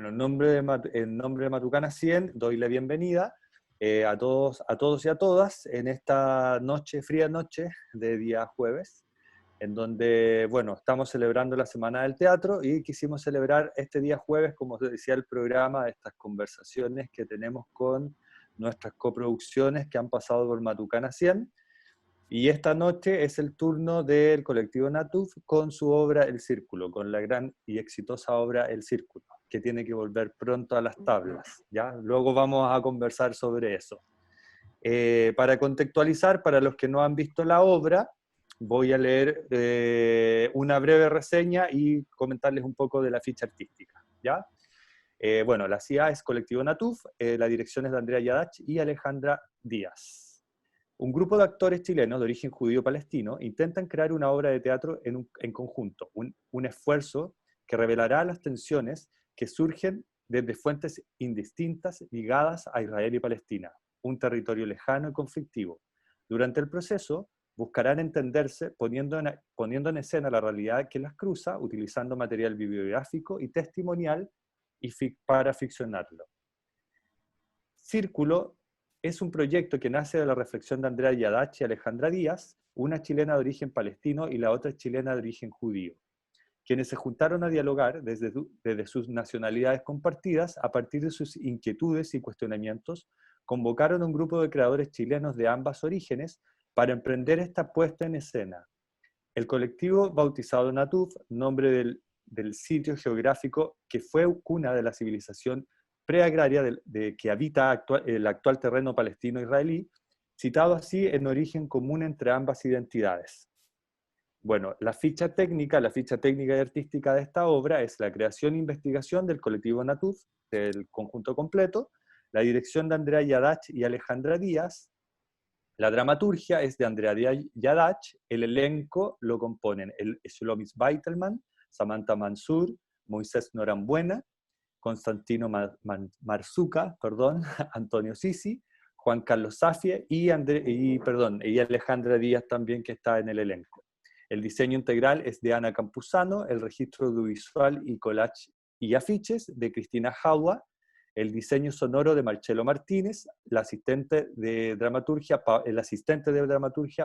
en nombre de Matucana 100, doy la bienvenida a todos y a todas en esta noche, fría noche de día jueves, en donde, bueno, estamos celebrando la Semana del Teatro y quisimos celebrar este día jueves, como os decía el programa, estas conversaciones que tenemos con nuestras coproducciones que han pasado por Matucana 100. Y esta noche es el turno del colectivo Natuf con su obra El Círculo, con la gran y exitosa obra El Círculo, que tiene que volver pronto a las tablas, ¿ya? Luego vamos a conversar sobre eso. Para contextualizar, para los que no han visto la obra, voy a leer una breve reseña y comentarles un poco de la ficha artística, ¿ya? Bueno, la CIA es Colectivo Natuf, la dirección es de Andrea Yadach y Alejandra Díaz. Un grupo de actores chilenos de origen judío-palestino intentan crear una obra de teatro en conjunto, un esfuerzo que revelará las tensiones que surgen desde fuentes indistintas ligadas a Israel y Palestina, un territorio lejano y conflictivo. Durante el proceso, buscarán entenderse poniendo en escena la realidad que las cruza, utilizando material bibliográfico y testimonial para ficcionarlo. Círculo es un proyecto que nace de la reflexión de Andrea Yadach y Alejandra Díaz, una chilena de origen palestino y la otra chilena de origen judío, quienes se juntaron a dialogar desde sus nacionalidades compartidas a partir de sus inquietudes y cuestionamientos, convocaron a un grupo de creadores chilenos de ambos orígenes para emprender esta puesta en escena. El colectivo bautizado Natuf, nombre del sitio geográfico que fue cuna de la civilización preagraria que habita el actual terreno palestino-israelí, citado así en origen común entre ambas identidades. Bueno, la ficha técnica y artística de esta obra es la creación e investigación del colectivo Natuf, del conjunto completo, la dirección de Andrea Yadach y Alejandra Díaz, la dramaturgia es de Andrea Yadach, el elenco lo componen Shlomis Beitelman, Samantha Mansur, Moisés Norambuena, Constantino Marzuca, Antonio Sisi, Juan Carlos Safie y Alejandra Díaz también, que está en el elenco. El diseño integral es de Ana Campuzano, el registro audiovisual y collage y afiches de Cristina Jaua, el diseño sonoro de Marcelo Martínez, el asistente de dramaturgia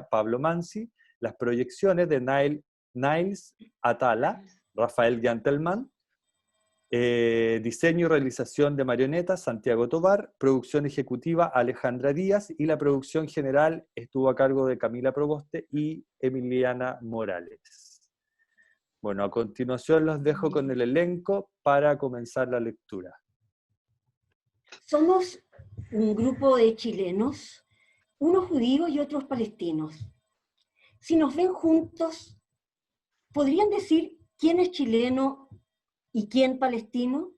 Pablo Mansi, las proyecciones de Niles Atala, Rafael Gentleman, diseño y realización de marionetas, Santiago Tovar, producción ejecutiva, Alejandra Díaz, y la producción general estuvo a cargo de Camila Proboste y Emiliana Morales. Bueno, a continuación los dejo con el elenco para comenzar la lectura. Somos un grupo de chilenos, unos judíos y otros palestinos. Si nos ven juntos, ¿podrían decir quién es chileno y quién palestino?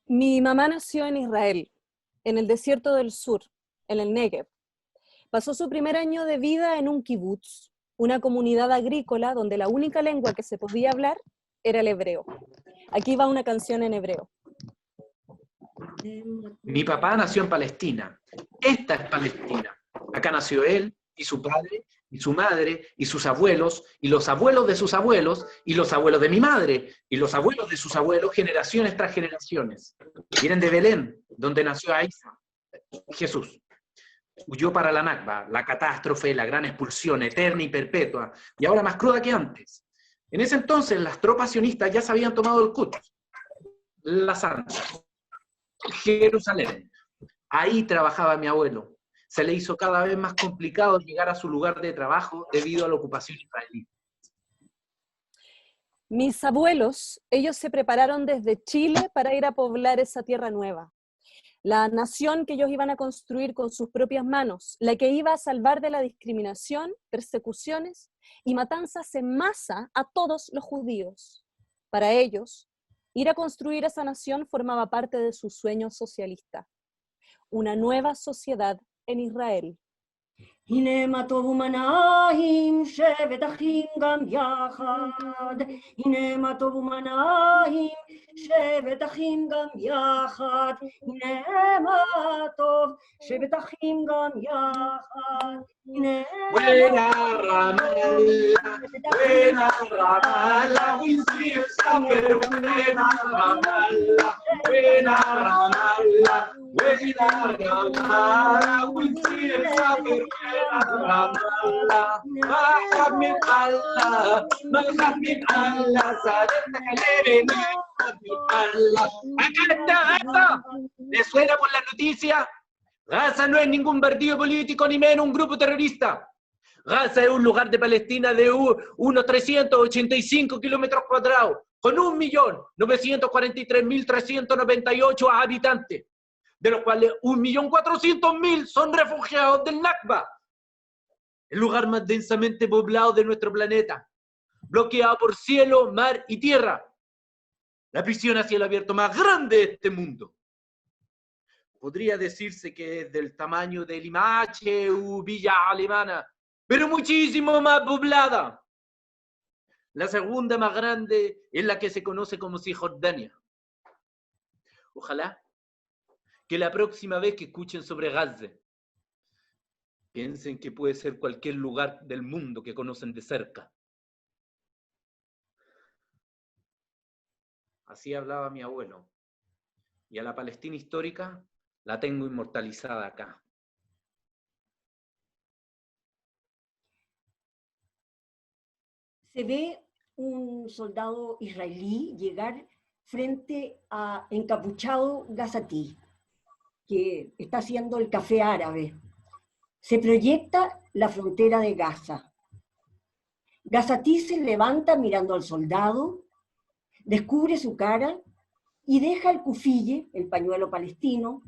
Mi mamá nació en Israel, en el desierto del sur, en el Negev. Pasó su primer año de vida en un kibutz, una comunidad agrícola donde la única lengua que se podía hablar era el hebreo. Aquí va una canción en hebreo. Mi papá nació en Palestina. Esta es Palestina. Acá nació él y su padre y su madre y sus abuelos y los abuelos de sus abuelos y los abuelos de mi madre y los abuelos de sus abuelos, generaciones tras generaciones. Vienen de Belén, donde nació Isa, Jesús. Huyó para la Nakba, la catástrofe, la gran expulsión eterna y perpetua, y ahora más cruda que antes. En ese entonces las tropas sionistas ya se habían tomado el Quds, la Santa, Jerusalén. Ahí trabajaba mi abuelo. Se le hizo cada vez más complicado llegar a su lugar de trabajo debido a la ocupación israelí. Mis abuelos, ellos se prepararon desde Chile para ir a poblar esa tierra nueva. La nación que ellos iban a construir con sus propias manos, la que iba a salvar de la discriminación, persecuciones y matanzas en masa a todos los judíos. Para ellos, ir a construir esa nación formaba parte de su sueño socialista. Una nueva sociedad en Israel. הנה מה טוב ומה נעים, שבת אחים גם יחד. הנה מה טוב ומה נעים, שבת אחים גם יחד. הנה מה טוב, שבת אחים גם יחד. הנה Buena Ramallah, buena Ramallah, Winzir Safer, buena Ramallah, buena Ramallah, buena Ramallah, Winzir Safer, buena Ramallah, Mahab min Allah, Sadetta Kalereni, Mahab min Allah. Acá está, ¿le suena por la noticia? Gaza no es ningún partido político, ni menos un grupo terrorista. Gaza es un lugar de Palestina de unos 385 kilómetros cuadrados, con 1.943.398 habitantes, de los cuales 1.400.000 son refugiados del Nakba, el lugar más densamente poblado de nuestro planeta, bloqueado por cielo, mar y tierra, la prisión a cielo abierto más grande de este mundo. Podría decirse que es del tamaño de Limache u Villa Alemana, pero muchísimo más poblada. La segunda más grande es la que se conoce como Cisjordania. Ojalá que la próxima vez que escuchen sobre Gaza, piensen que puede ser cualquier lugar del mundo que conocen de cerca. Así hablaba mi abuelo. Y a la Palestina histórica la tengo inmortalizada acá. Se ve un soldado israelí llegar frente a encapuchado Gazatí, que está haciendo el café árabe. Se proyecta la frontera de Gaza. Gazatí se levanta mirando al soldado, descubre su cara y deja el kufille, el pañuelo palestino.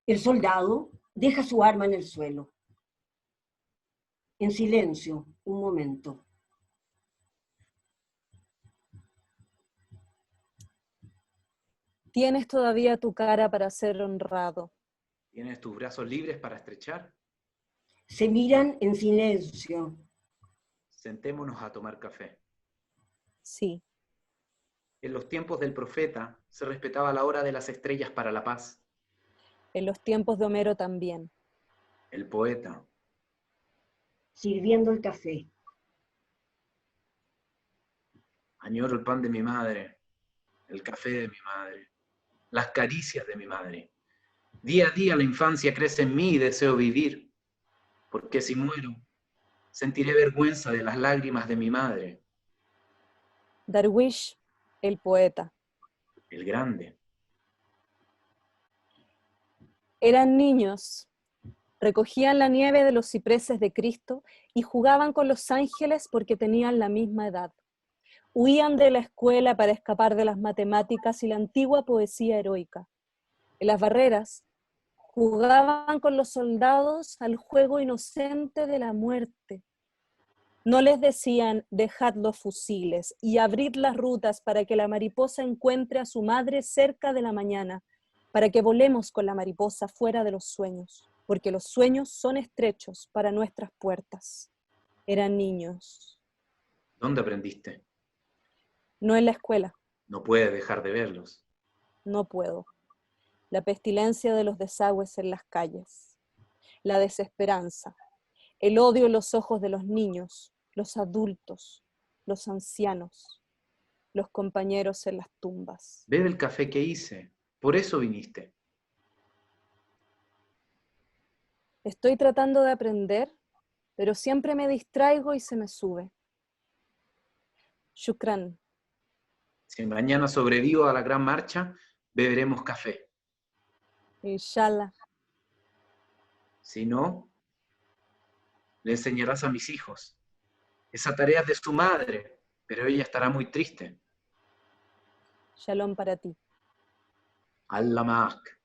El soldado deja su arma en el suelo. En silencio, un momento. Tienes todavía tu cara para ser honrado. ¿Tienes tus brazos libres para estrechar? Se miran en silencio. Sentémonos a tomar café. Sí. En los tiempos del profeta se respetaba la hora de las estrellas para la paz. En los tiempos de Homero también. El poeta. Sirviendo el café. Añoro el pan de mi madre, el café de mi madre, las caricias de mi madre. Día a día la infancia crece en mí y deseo vivir, porque si muero, sentiré vergüenza de las lágrimas de mi madre. Darwish, el poeta. El grande. Eran niños, recogían la nieve de los cipreses de Cristo y jugaban con los ángeles porque tenían la misma edad. Huían de la escuela para escapar de las matemáticas y la antigua poesía heroica. En las barreras, jugaban con los soldados al juego inocente de la muerte. No les decían, dejad los fusiles y abrid las rutas para que la mariposa encuentre a su madre cerca de la mañana, para que volemos con la mariposa fuera de los sueños, porque los sueños son estrechos para nuestras puertas. Eran niños. ¿Dónde aprendiste? No en la escuela. No puedes dejar de verlos. No puedo. La pestilencia de los desagües en las calles, la desesperanza, el odio en los ojos de los niños, los adultos, los ancianos, los compañeros en las tumbas. Bebe el café que hice, por eso viniste. Estoy tratando de aprender, pero siempre me distraigo y se me sube. Shukran. Si mañana sobrevivo a la gran marcha, beberemos café. Inshallah. Si no, le enseñarás a mis hijos. Esa tarea es de su madre, pero ella estará muy triste. Shalom para ti. Allah ma'ak.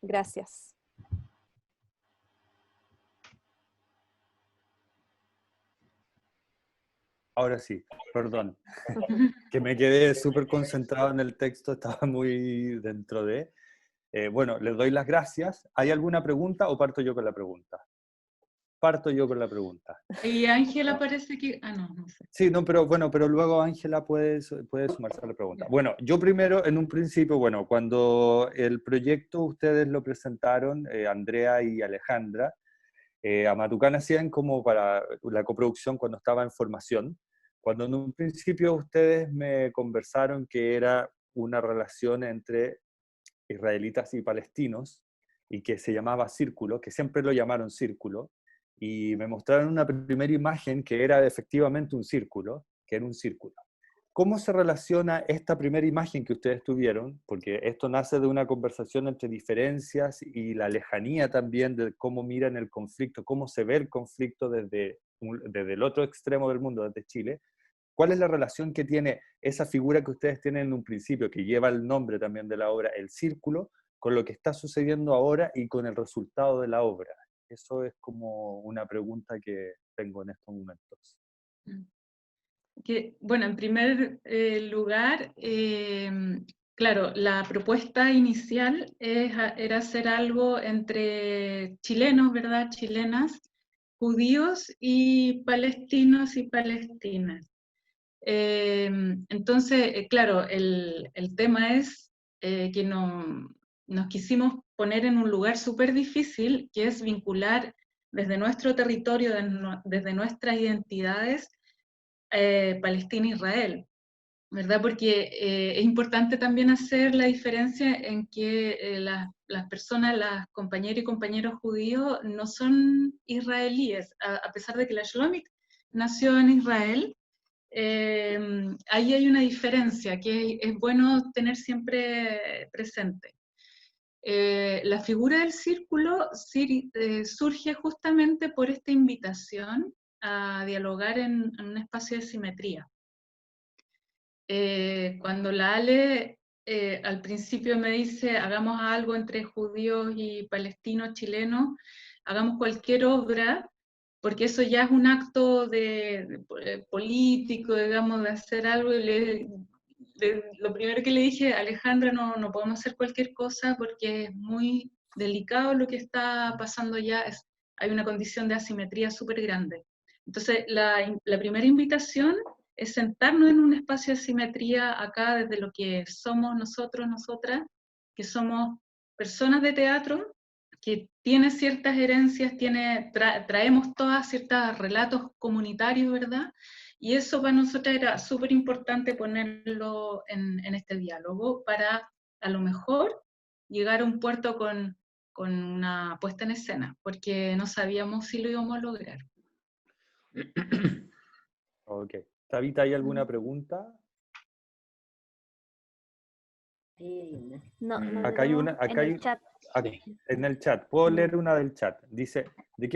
Gracias. Ahora sí, perdón, que me quedé súper concentrado en el texto, estaba muy dentro de... bueno, les doy las gracias. ¿Hay alguna pregunta o parto yo con la pregunta? Parto yo con la pregunta. Y Ángela parece que... Ah, no, no sé. Sí, no, pero bueno, pero luego Ángela puede sumarse a la pregunta. Bueno, yo primero, en un principio, bueno, cuando el proyecto ustedes lo presentaron, Andrea y Alejandra, a Matucana hacían como para la coproducción cuando estaba en formación, cuando en un principio ustedes me conversaron que era una relación entre israelitas y palestinos, y que se llamaba Círculo, que siempre lo llamaron Círculo, y me mostraron una primera imagen que era efectivamente un círculo, que era un círculo. ¿Cómo se relaciona esta primera imagen que ustedes tuvieron? Porque esto nace de una conversación entre diferencias y la lejanía también de cómo miran el conflicto, cómo se ve el conflicto desde el otro extremo del mundo, desde Chile. ¿Cuál es la relación que tiene esa figura que ustedes tienen en un principio, que lleva el nombre también de la obra, el círculo, con lo que está sucediendo ahora y con el resultado de la obra? Eso es como una pregunta que tengo en estos momentos. Bueno, en primer lugar, claro, la propuesta inicial era hacer algo entre chilenos, ¿verdad? Chilenas, judíos y palestinos y palestinas. Entonces, claro, el tema es que nos quisimos poner en un lugar súper difícil, que es vincular desde nuestro territorio, desde nuestras identidades, Palestina-Israel, ¿verdad? Porque es importante también hacer la diferencia en que las personas, las compañeras y compañeros judíos no son israelíes, a pesar de que la Shlomit nació en Israel. Ahí hay una diferencia que es bueno tener siempre presente. La figura del círculo surge justamente por esta invitación a dialogar en un espacio de simetría. Cuando la Ale al principio me dice hagamos algo entre judíos y palestinos, chilenos, hagamos cualquier obra, porque eso ya es un acto político, digamos, de hacer algo, y lo primero que le dije, Alejandra, no podemos hacer cualquier cosa porque es muy delicado lo que está pasando ya, hay una condición de asimetría súper grande. Entonces, la primera invitación es sentarnos en un espacio de simetría acá desde lo que somos nosotros, nosotras, que somos personas de teatro, que tiene ciertas herencias, traemos todas ciertos relatos comunitarios, ¿verdad? Y eso para nosotros era súper importante ponerlo en este diálogo para a lo mejor llegar a un puerto con una puesta en escena, porque no sabíamos si lo íbamos a lograr. Ok. Tabita, ¿hay alguna pregunta? No, no Acá hay una, en el chat. En el chat. Puedo leer una del chat. Dice, ¿de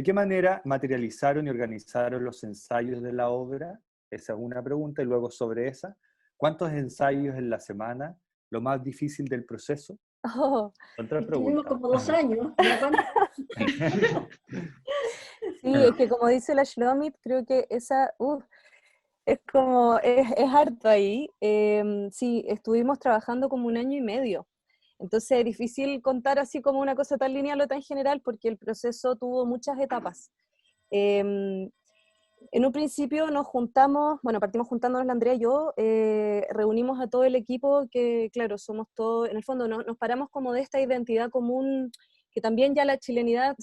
qué manera materializaron y organizaron los ensayos de la obra? Esa es una pregunta. Y luego sobre esa, ¿cuántos ensayos en la semana? ¿Lo más difícil del proceso? Oh, Otra Estuvimos pregunta. como 2 años. ¿Ya cuánto? sí, es que como dice la Shlomit, creo que esa, es como, es harto ahí. Sí, estuvimos trabajando como 1 año y medio. Entonces es difícil contar así como una cosa tan lineal o tan general porque el proceso tuvo muchas etapas. En un principio nos juntamos, bueno, partimos juntándonos la Andrea y yo, reunimos a todo el equipo que, claro, somos todos, en el fondo nos paramos como de esta identidad común, que también ya la chilenidad,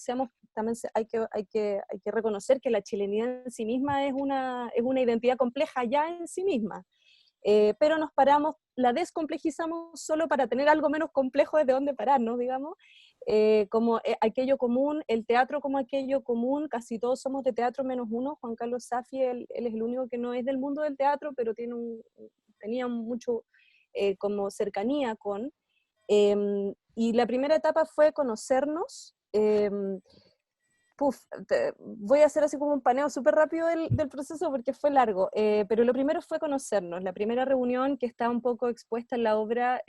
también hay que reconocer que la chilenidad en sí misma es una identidad compleja ya en sí misma. Pero nos paramos, la descomplejizamos solo para tener algo menos complejo desde donde pararnos, digamos, como aquello común, el teatro como aquello común, casi todos somos de teatro menos uno, Juan Carlos Safi, él es el único que no es del mundo del teatro, pero tenía mucho como cercanía con, y la primera etapa fue conocernos. Voy a hacer así como un paneo súper rápido del proceso porque fue largo, pero lo primero fue conocernos. La primera reunión, que está un poco expuesta en la obra,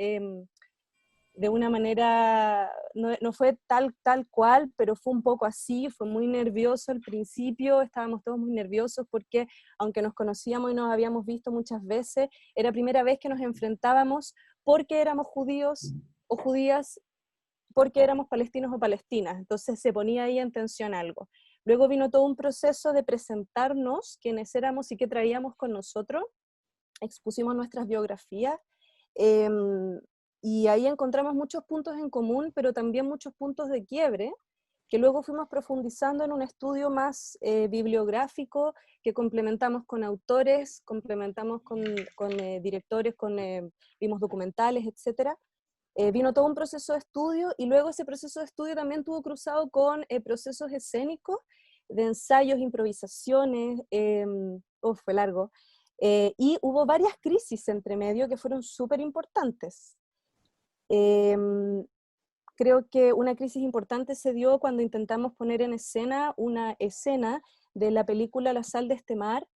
de una manera, no fue tal cual, pero fue un poco así, fue muy nervioso al principio, estábamos todos muy nerviosos porque aunque nos conocíamos y nos habíamos visto muchas veces, era primera vez que nos enfrentábamos porque éramos judíos o judías, porque éramos palestinos o palestinas, entonces se ponía ahí en tensión algo. Luego vino todo un proceso de presentarnos quiénes éramos y qué traíamos con nosotros, expusimos nuestras biografías, y ahí encontramos muchos puntos en común, pero también muchos puntos de quiebre, que luego fuimos profundizando en un estudio más bibliográfico, que complementamos con autores, complementamos con directores, vimos documentales, etc. Vino todo un proceso de estudio, y luego ese proceso de estudio también tuvo cruzado con procesos escénicos, de ensayos, improvisaciones, fue largo, y hubo varias crisis entre medio que fueron súper importantes. Creo que una crisis importante se dio cuando intentamos poner en escena una escena de la película La sal de este mar,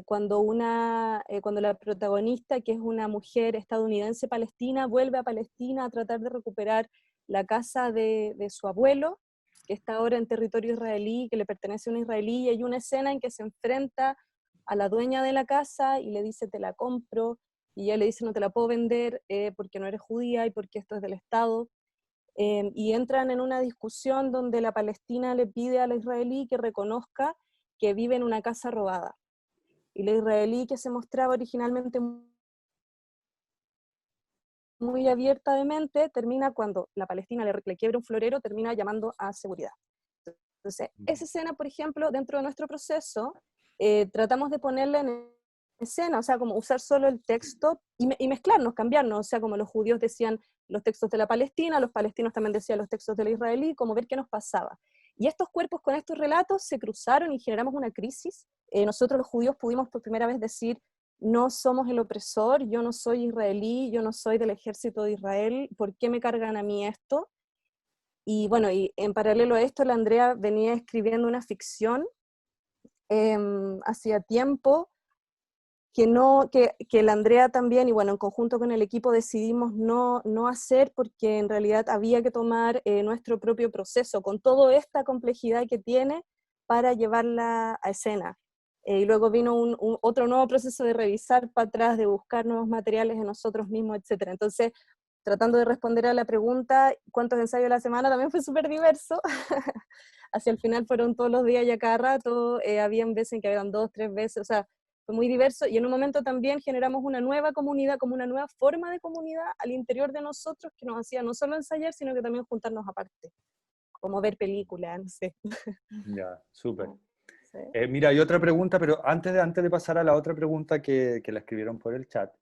cuando la protagonista, que es una mujer estadounidense palestina, vuelve a Palestina a tratar de recuperar la casa de su abuelo, que está ahora en territorio israelí, que le pertenece a un israelí, y hay una escena en que se enfrenta a la dueña de la casa y le dice: te la compro, y ella le dice: no te la puedo vender porque no eres judía y porque esto es del Estado. Y entran en una discusión donde la palestina le pide a la israelí que reconozca que vive en una casa robada. Y la israelí, que se mostraba originalmente muy abierta de mente, termina, cuando la palestina le quiebra un florero, termina llamando a seguridad. Entonces, esa escena, por ejemplo, dentro de nuestro proceso, tratamos de ponerla en escena, o sea, como usar solo el texto y mezclarnos, cambiarnos, o sea, como los judíos decían los textos de la Palestina, los palestinos también decían los textos de la israelí, como ver qué nos pasaba. Y estos cuerpos con estos relatos se cruzaron y generamos una crisis. Nosotros los judíos pudimos por primera vez decir: no somos el opresor, yo no soy israelí, yo no soy del ejército de Israel, ¿por qué me cargan a mí esto? Y bueno, y en paralelo a esto, la Andrea venía escribiendo una ficción hacía tiempo, que la Andrea también, y bueno, en conjunto con el equipo decidimos no hacer, porque en realidad había que tomar nuestro propio proceso, con toda esta complejidad que tiene, para llevarla a escena. Y luego vino otro nuevo proceso de revisar para atrás, de buscar nuevos materiales en nosotros mismos, etc. Entonces, tratando de responder a la pregunta, ¿cuántos ensayos a la semana? También fue súper diverso. Hacia el final fueron todos los días y a cada rato, habían veces en que habían 2, 3 veces, o sea, fue muy diverso, y en un momento también generamos una nueva comunidad, como una nueva forma de comunidad al interior de nosotros, que nos hacía no solo ensayar, sino que también juntarnos aparte, como ver películas, no sé. Ya, súper. Sí. Mira, hay otra pregunta, pero antes de pasar a la otra pregunta que la escribieron por el chat,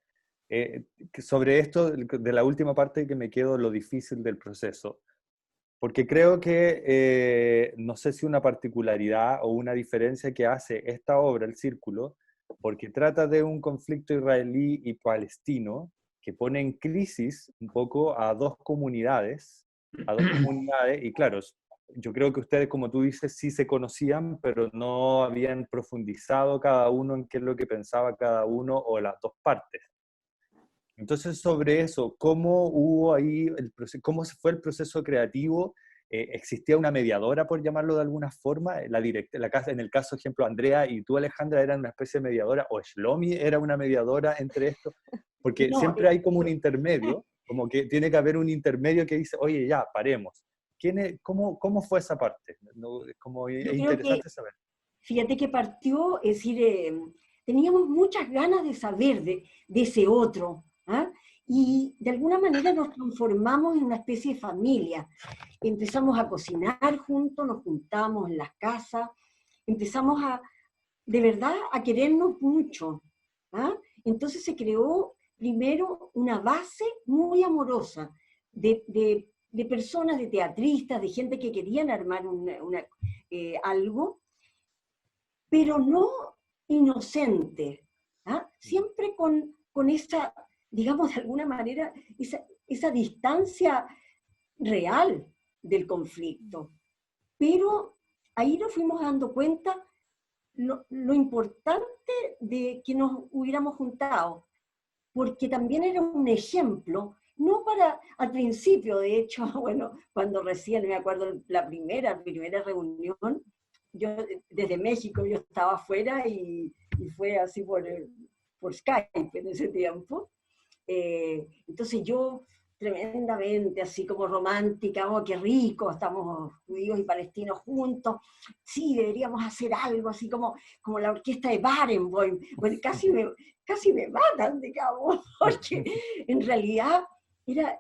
sobre esto de la última parte, que me quedo lo difícil del proceso, porque creo que no sé si una particularidad o una diferencia que hace esta obra, El Círculo, porque trata de un conflicto israelí y palestino que pone en crisis un poco a dos comunidades, y claro, yo creo que ustedes, como tú dices, sí se conocían, pero no habían profundizado cada uno en qué es lo que pensaba cada uno o las dos partes. Entonces, sobre eso, ¿cómo hubo ahí cómo fue el proceso creativo? ¿Existía una mediadora, por llamarlo de alguna forma? En el caso, ejemplo, Andrea y tú, Alejandra, eran una especie de mediadora, o Shlomi era una mediadora entre esto, porque No, siempre hay como un intermedio, como que tiene que haber un intermedio que dice: oye, ya, paremos. ¿Cómo fue esa parte? No, es yo creo que, interesante saber. fíjate que partió, es decir, teníamos muchas ganas de saber de ese otro, ¿ah? Y de alguna manera nos transformamos en una especie de familia. Empezamos a cocinar juntos, nos juntamos en las casas, empezamos de verdad, a querernos mucho, ¿ah? Entonces se creó primero una base muy amorosa de personas, de teatristas, de gente que querían armar algo, pero no inocente, ¿ah? Siempre con esa, digamos, de alguna manera, esa distancia real del conflicto. Pero ahí nos fuimos dando cuenta lo importante de que nos hubiéramos juntado, porque también era un ejemplo no para, al principio, de hecho, bueno, cuando recién, me acuerdo, la primera reunión, yo desde México, yo estaba afuera y fue así por Skype en ese tiempo. Entonces yo tremendamente así como romántica, oh, qué rico, estamos judíos y palestinos juntos, sí, deberíamos hacer algo así como la orquesta de Barenboim. Bueno, casi me matan, digamos, porque en realidad era,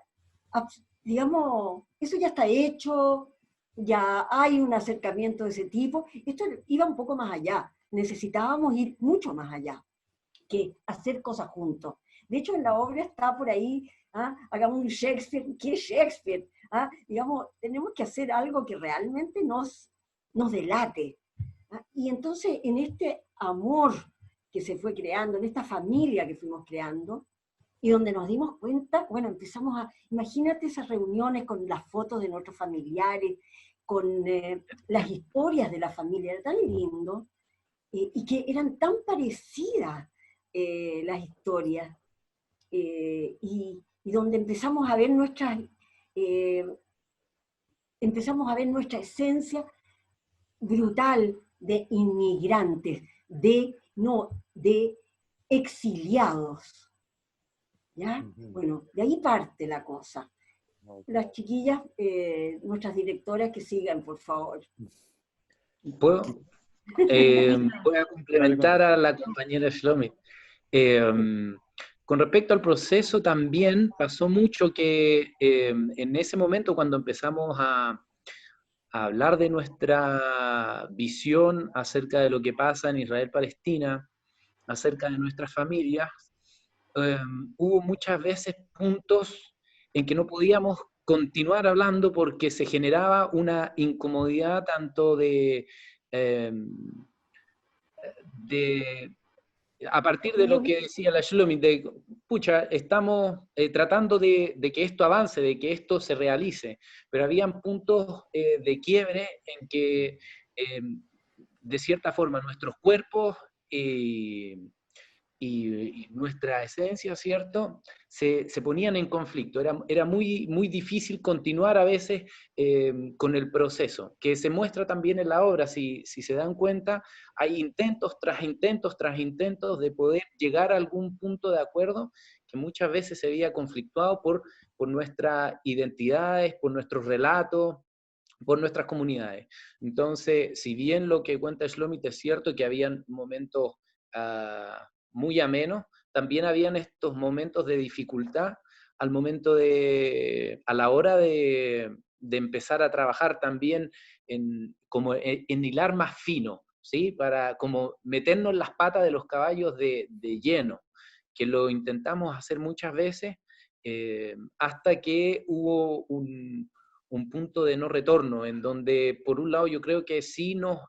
digamos, eso ya está hecho, ya hay un acercamiento de ese tipo. Esto iba un poco más allá, necesitábamos ir mucho más allá que hacer cosas juntos. De hecho, en la obra está por ahí, hagamos un Shakespeare. ¿Qué Shakespeare? Digamos, tenemos que hacer algo que realmente nos delate. Y entonces, en este amor que se fue creando, en esta familia que fuimos creando, y donde nos dimos cuenta, bueno, empezamos imagínate esas reuniones con las fotos de nuestros familiares, con las historias de la familia, era tan lindo, y que eran tan parecidas las historias, y donde empezamos a ver nuestra esencia brutal de inmigrantes, de exiliados. ¿Ya? Bueno, de ahí parte la cosa. Las chiquillas, nuestras directoras, que sigan, por favor. ¿Puedo? Voy a complementar a la compañera Shlomi. Con respecto al proceso también pasó mucho que en ese momento cuando empezamos a hablar de nuestra visión acerca de lo que pasa en Israel-Palestina, acerca de nuestras familias, hubo muchas veces puntos en que no podíamos continuar hablando porque se generaba una incomodidad tanto a partir de lo que decía la Shlomi, de, pucha, estamos tratando de que esto avance, de que esto se realice, pero habían puntos de quiebre en que, de cierta forma, nuestros cuerpos y nuestra esencia, ¿cierto?, se ponían en conflicto. Era muy, muy difícil continuar a veces con el proceso, que se muestra también en la obra. Si se dan cuenta, hay intentos tras intentos tras intentos de poder llegar a algún punto de acuerdo que muchas veces se veía conflictuado por nuestras identidades, por nuestros relatos, por nuestras comunidades. Entonces, si bien lo que cuenta Shlomit es cierto que habían momentos muy amenos, también habían estos momentos de dificultad a la hora de empezar a trabajar también como en hilar más fino, ¿sí? Para como meternos las patas de los caballos de lleno, que lo intentamos hacer muchas veces, hasta que hubo un punto de no retorno, en donde por un lado yo creo que sí nos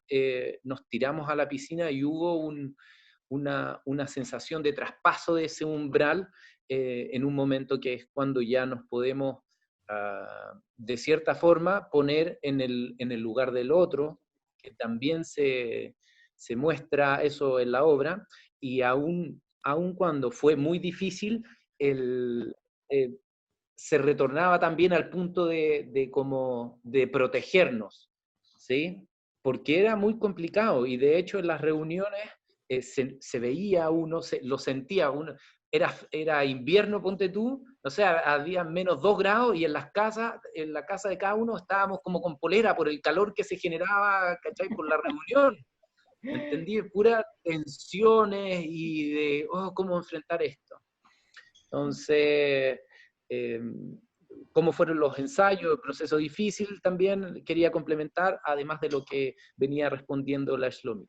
tiramos a la piscina y hubo una sensación de traspaso de ese umbral en un momento que es cuando ya nos podemos, de cierta forma, poner en el lugar del otro, que también se muestra eso en la obra, y aun cuando fue muy difícil, se retornaba también al punto de protegernos, ¿sí? Porque era muy complicado, y de hecho en las reuniones se veía uno, lo sentía uno, era invierno, ponte tú, o sea, había menos 2 grados, y en la casa de cada uno estábamos como con polera por el calor que se generaba, ¿cachai?, por la reunión. ¿Entendí? Puras tensiones y de, ¿cómo enfrentar esto? Entonces, cómo fueron los ensayos, el proceso difícil también quería complementar, además de lo que venía respondiendo la Shlomi.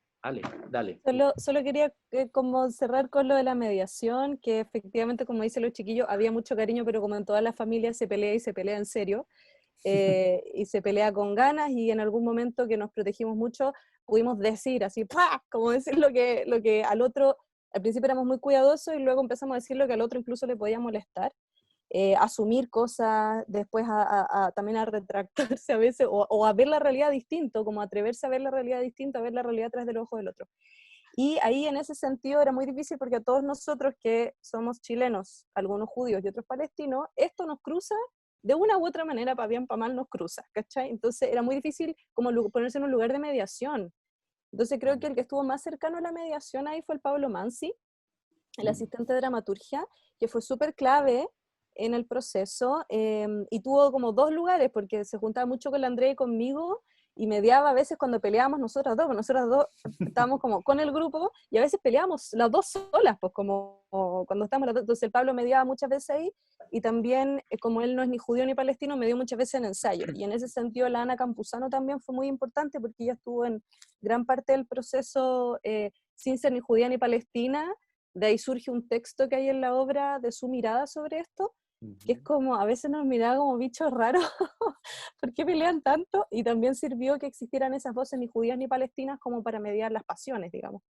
Dale. Solo quería como cerrar con lo de la mediación, que efectivamente, como dicen los chiquillos, había mucho cariño, pero como en todas las familias se pelea, y se pelea en serio, y se pelea con ganas, y en algún momento que nos protegimos mucho, pudimos decir así, ¡pah!, como decir lo que al otro, al principio éramos muy cuidadosos, y luego empezamos a decir lo que al otro incluso le podía molestar. Asumir cosas, después también a retractarse a veces, o a ver la realidad distinto, como atreverse a ver la realidad distinto, a ver la realidad a través del ojo del otro. Y ahí en ese sentido era muy difícil porque a todos nosotros que somos chilenos, algunos judíos y otros palestinos, esto nos cruza de una u otra manera, para bien, para mal, nos cruza, ¿cachai? Entonces era muy difícil como ponerse en un lugar de mediación. Entonces creo que el que estuvo más cercano a la mediación ahí fue el Pablo Mansi, el asistente de dramaturgia, que fue súper clave en el proceso, y tuvo como dos lugares, porque se juntaba mucho con la Andrea y conmigo, y mediaba a veces cuando peleábamos nosotras dos estábamos como con el grupo, y a veces peleábamos las dos solas, pues como cuando estábamos las dos, entonces el Pablo mediaba muchas veces ahí, y también, como él no es ni judío ni palestino, medió muchas veces en ensayo, y en ese sentido la Ana Campuzano también fue muy importante, porque ella estuvo en gran parte del proceso sin ser ni judía ni palestina. De ahí surge un texto que hay en la obra de su mirada sobre esto, que es como, a veces nos miraba como bichos raros, ¿por qué pelean tanto? Y también sirvió que existieran esas voces ni judías ni palestinas como para mediar las pasiones, digamos.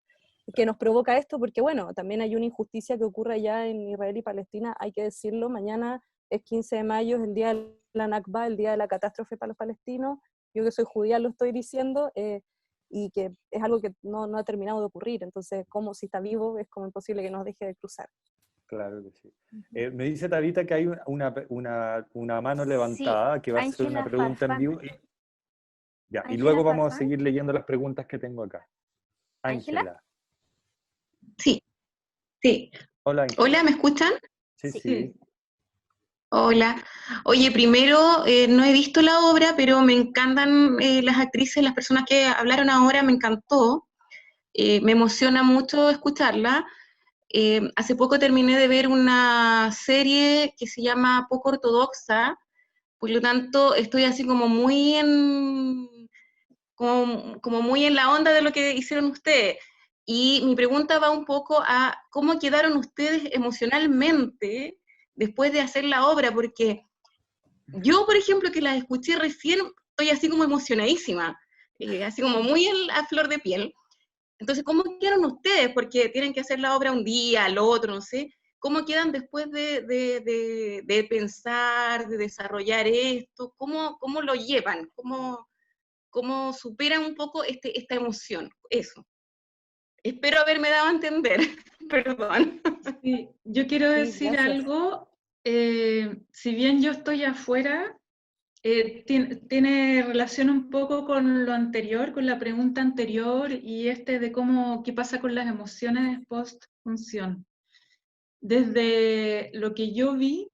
Que nos provoca esto porque, bueno, también hay una injusticia que ocurre allá en Israel y Palestina, hay que decirlo, mañana es 15 de mayo, es el día de la Nakba, el día de la catástrofe para los palestinos, yo que soy judía lo estoy diciendo, y que es algo que no ha terminado de ocurrir, entonces, como si está vivo, es como imposible que nos deje de cruzar. Claro que sí. Me dice Tabita que hay una mano levantada que va a hacer una Ángela pregunta en Farfán. vivo. Ya, y Ángela luego vamos a Farfán. seguir leyendo las preguntas que tengo acá. ¿Ángela? Ángela. Sí, sí. Hola, Hola, Ángela. ¿me escuchan? Sí, Sí. sí. Hola. Oye, primero, no he visto la obra, pero me encantan las actrices, las personas que hablaron ahora, me encantó. Me emociona mucho escucharla. Hace poco terminé de ver una serie que se llama Poco Ortodoxa, por lo tanto estoy así como muy como muy en la onda de lo que hicieron ustedes. Y mi pregunta va un poco a cómo quedaron ustedes emocionalmente después de hacer la obra, porque yo, por ejemplo, que la escuché recién, estoy así como emocionadísima, así como muy a flor de piel. Entonces, ¿cómo quedaron ustedes? Porque tienen que hacer la obra un día, al otro, no sé. ¿Cómo quedan después de pensar, de desarrollar esto? ¿Cómo lo llevan? ¿Cómo superan un poco esta emoción? Eso. Espero haberme dado a entender. Perdón. Sí, yo quiero Sí, decir gracias. algo. Si bien yo estoy afuera, tiene relación un poco con lo anterior, con la pregunta anterior y de qué pasa con las emociones post-función. Desde lo que yo vi,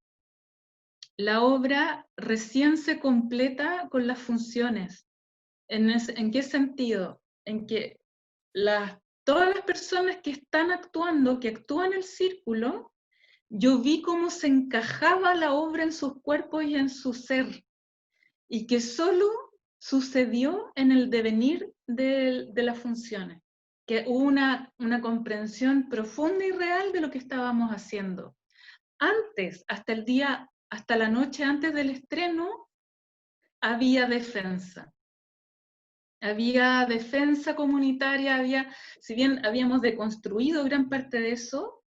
la obra recién se completa con las funciones. ¿En qué sentido? En que todas las personas que están actuando, que actúan el círculo, yo vi cómo se encajaba la obra en sus cuerpos y en su ser, y que solo sucedió en el devenir de las funciones, que hubo una comprensión profunda y real de lo que estábamos haciendo. Antes, hasta la noche antes del estreno, había defensa. Había defensa comunitaria, si bien habíamos deconstruido gran parte de eso,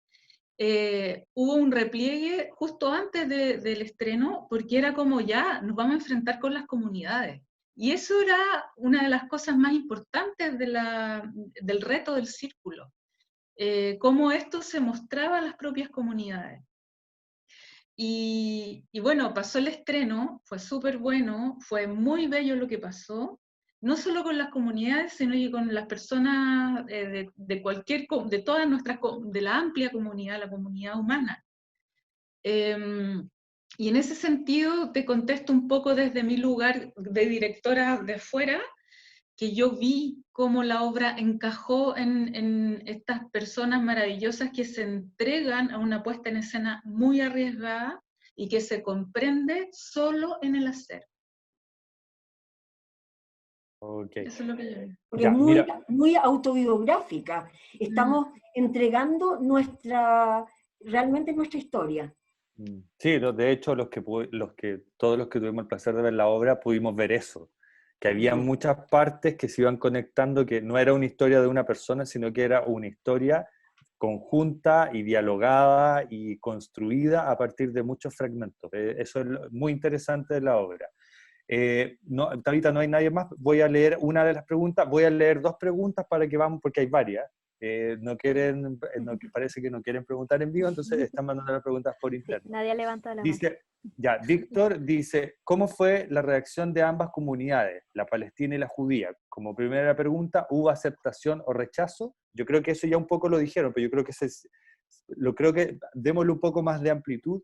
hubo un repliegue justo antes del estreno, porque era como ya, nos vamos a enfrentar con las comunidades. Y eso era una de las cosas más importantes del reto del círculo, cómo esto se mostraba a las propias comunidades. Y bueno, pasó el estreno, fue súper bueno, fue muy bello lo que pasó, no solo con las comunidades, sino que con las personas de todas nuestras, de la amplia comunidad, la comunidad humana. Y en ese sentido te contesto un poco desde mi lugar de directora de afuera, que yo vi cómo la obra encajó en estas personas maravillosas que se entregan a una puesta en escena muy arriesgada y que se comprende solo en el hacer. Okay. Eso es lo que yo vi. Porque Ya, es muy, mira. muy autobiográfica. Estamos entregando realmente nuestra historia. Sí, de hecho, todos los que tuvimos el placer de ver la obra pudimos ver eso, que había muchas partes que se iban conectando, que no era una historia de una persona, sino que era una historia conjunta y dialogada y construida a partir de muchos fragmentos. Eso es muy interesante de la obra. No, Tabita, no hay nadie más. Voy a leer una de las preguntas. Voy a leer dos preguntas para que vamos, porque hay varias. Parece que no quieren preguntar en vivo, entonces están mandando las preguntas por interno. Nadie ha levantado la mano. Dice, ya, Víctor dice, ¿cómo fue la reacción de ambas comunidades, la palestina y la judía? Como primera pregunta, ¿hubo aceptación o rechazo? Yo creo que eso ya un poco lo dijeron, pero yo creo que démosle un poco más de amplitud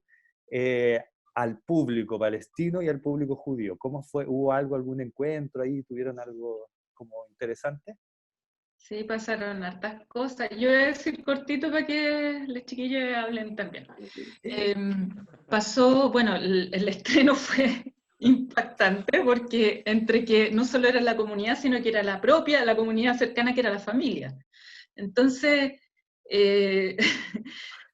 al público palestino y al público judío. ¿Cómo fue? ¿Hubo algún encuentro ahí? ¿Tuvieron algo como interesante? Sí, pasaron hartas cosas. Yo voy a decir cortito para que los chiquillos hablen también. Bueno, el estreno fue impactante porque entre que no solo era la comunidad, sino que era la comunidad cercana, que era la familia. Entonces,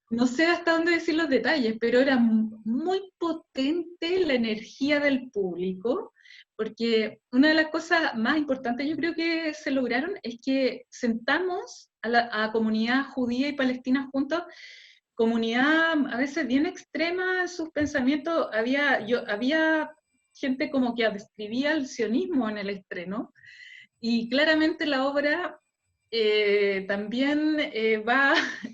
no sé hasta dónde decir los detalles, pero era muy potente la energía del público, porque una de las cosas más importantes yo creo que se lograron es que sentamos a la comunidad judía y palestina juntos, comunidad a veces bien extrema en sus pensamientos. Había gente como que describía el sionismo en el estreno, y claramente la obra también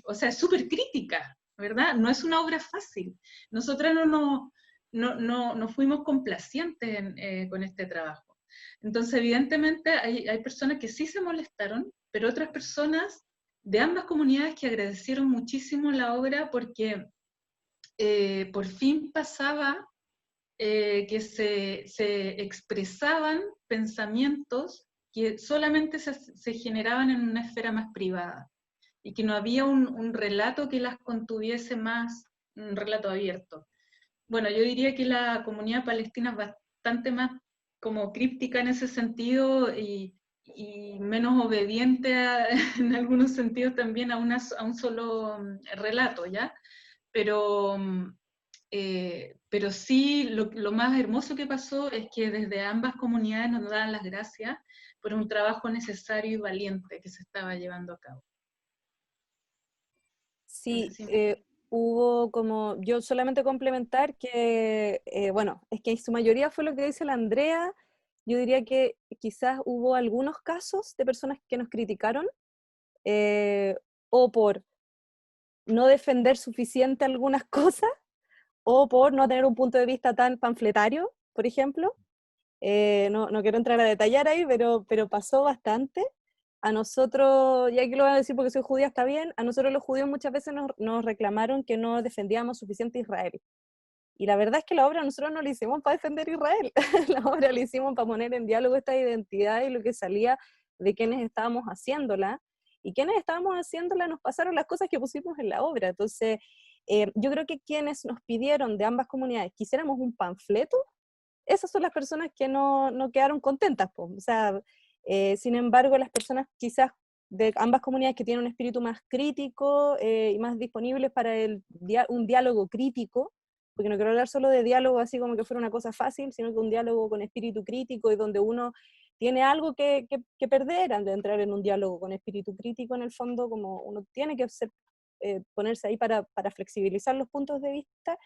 o sea, es súper crítica, ¿verdad? No es una obra fácil. Nosotras no fuimos complacientes con este trabajo. Entonces, evidentemente, hay personas que sí se molestaron, pero otras personas de ambas comunidades que agradecieron muchísimo la obra porque por fin pasaba que se expresaban pensamientos que solamente se generaban en una esfera más privada, y que no había un relato que las contuviese más, un relato abierto. Bueno, yo diría que la comunidad palestina es bastante más como críptica en ese sentido, y menos obediente en algunos sentidos también a un solo relato, ¿ya? Pero sí, lo más hermoso que pasó es que desde ambas comunidades nos daban las gracias por un trabajo necesario y valiente que se estaba llevando a cabo. Sí, hubo como, yo solamente complementar que, bueno, es que en su mayoría fue lo que dice la Andrea. Yo diría que quizás hubo algunos casos de personas que nos criticaron, o por no defender suficiente algunas cosas, o por no tener un punto de vista tan panfletario, por ejemplo. No quiero entrar a detallar ahí, pero pasó bastante. A nosotros, y aquí lo voy a decir porque soy judía, está bien, a nosotros los judíos muchas veces nos reclamaron que no defendíamos suficiente a Israel. Y la verdad es que la obra nosotros no la hicimos para defender a Israel, la obra la hicimos para poner en diálogo esta identidad y lo que salía de quienes estábamos haciéndola, y quienes estábamos haciéndola nos pasaron las cosas que pusimos en la obra. Entonces, yo creo que quienes nos pidieron de ambas comunidades que hiciéramos un panfleto, esas son las personas que no quedaron contentas, pues. O sea, sin embargo, las personas quizás de ambas comunidades que tienen un espíritu más crítico y más disponibles para un diálogo crítico, porque no quiero hablar solo de diálogo así como que fuera una cosa fácil, sino que un diálogo con espíritu crítico y donde uno tiene algo que perder al de entrar en un diálogo con espíritu crítico. En el fondo, como uno tiene que ponerse ahí para flexibilizar los puntos de vista.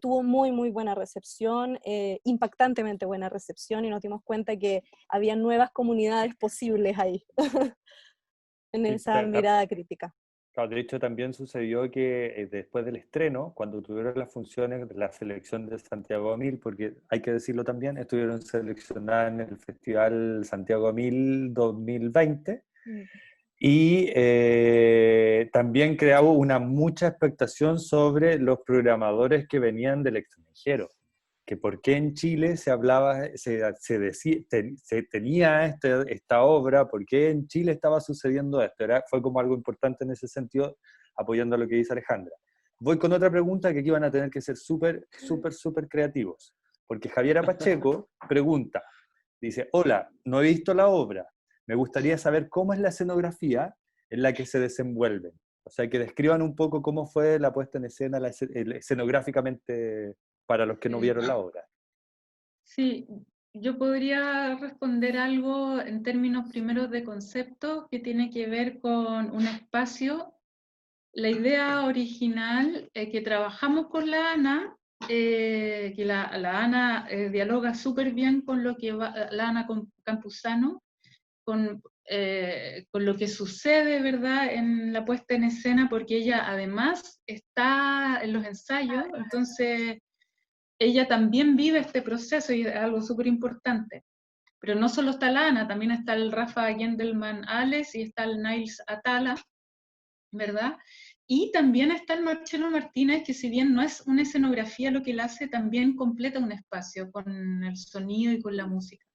Tuvo muy, muy buena recepción, impactantemente buena recepción, y nos dimos cuenta que había nuevas comunidades posibles ahí, en esa mirada crítica. Claro, de hecho, también sucedió que después del estreno, cuando tuvieron las funciones de la selección de Santiago 1000, porque hay que decirlo también, estuvieron seleccionadas en el Festival Santiago 1000 2020, y también creaba mucha expectación sobre los programadores que venían del extranjero, que por qué en Chile se hablaba, se tenía esta obra, por qué en Chile estaba sucediendo esto. Fue como algo importante en ese sentido, apoyando lo que dice Alejandra. Voy con otra pregunta, que aquí van a tener que ser súper creativos, porque Javiera Pacheco pregunta, dice: hola, no he visto la obra, me gustaría saber cómo es la escenografía en la que se desenvuelven. O sea, que describan un poco cómo fue la puesta en escena escenográficamente para los que no vieron la obra. Sí, yo podría responder algo en términos primeros de concepto, que tiene que ver con un espacio. La idea original que trabajamos con la Ana que la Ana dialoga súper bien con lo que va, la Ana Campuzano, con lo que sucede, ¿verdad?, en la puesta en escena, porque ella además está en los ensayos, entonces ella también vive este proceso y es algo súper importante. Pero no solo está la Ana, también está el Rafa Gendelman Ales y está el Niles Atala, ¿verdad? Y también está el Marcelo Martínez, que si bien no es una escenografía lo que él hace, también completa un espacio con el sonido y con la música.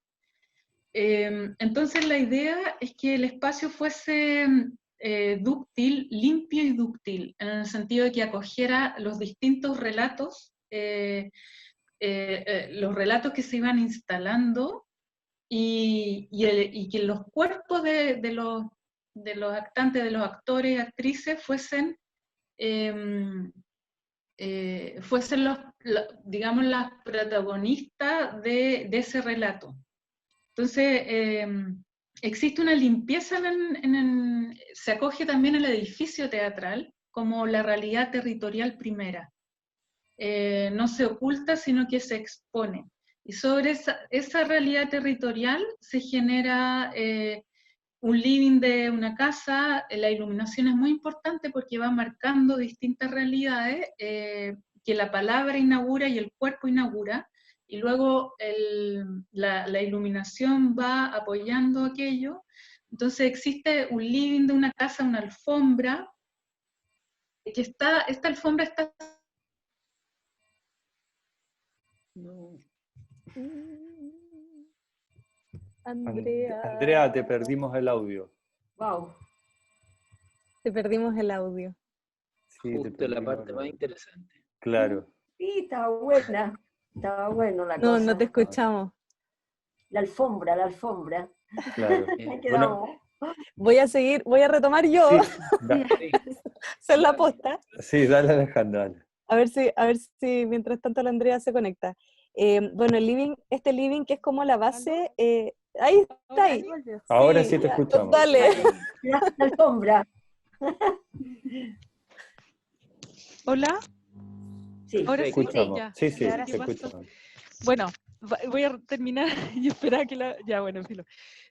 Entonces la idea es que el espacio fuese dúctil, limpio y dúctil, en el sentido de que acogiera los distintos relatos, los relatos que se iban instalando y que los cuerpos de los actantes, de los actores y actrices fuesen digamos, las protagonistas de ese relato. Entonces, existe una limpieza se acoge también el edificio teatral como la realidad territorial primera. No se oculta, sino que se expone. Y sobre esa realidad territorial se genera un living de una casa. La iluminación es muy importante porque va marcando distintas realidades que la palabra inaugura y el cuerpo inaugura, y luego la iluminación va apoyando aquello. Entonces existe un living de una casa, una alfombra, que esta alfombra está... No. Andrea. Andrea, te perdimos el audio. Wow. Te perdimos el audio. Sí, te Justo la perdimos parte el más audio. interesante. Claro. Sí, estaba buena. Estaba bueno la No, cosa. no te escuchamos. La alfombra, la alfombra. Claro. Me quedamos. Voy a retomar yo, Sí, Sí. hacer la posta. sí, dale Alejandra. Dale. A ver si mientras tanto la Andrea se conecta. Bueno, este living que es como la base, ahí está ahí. Ahora sí te ya, escuchamos. Dale. La alfombra. Hola, Sí. ahora Te sí, escuchamos. ya. Sí, sí, Ya, te ¿qué pasó? escuchamos. Bueno, voy a terminar y esperar que ya, bueno, filo.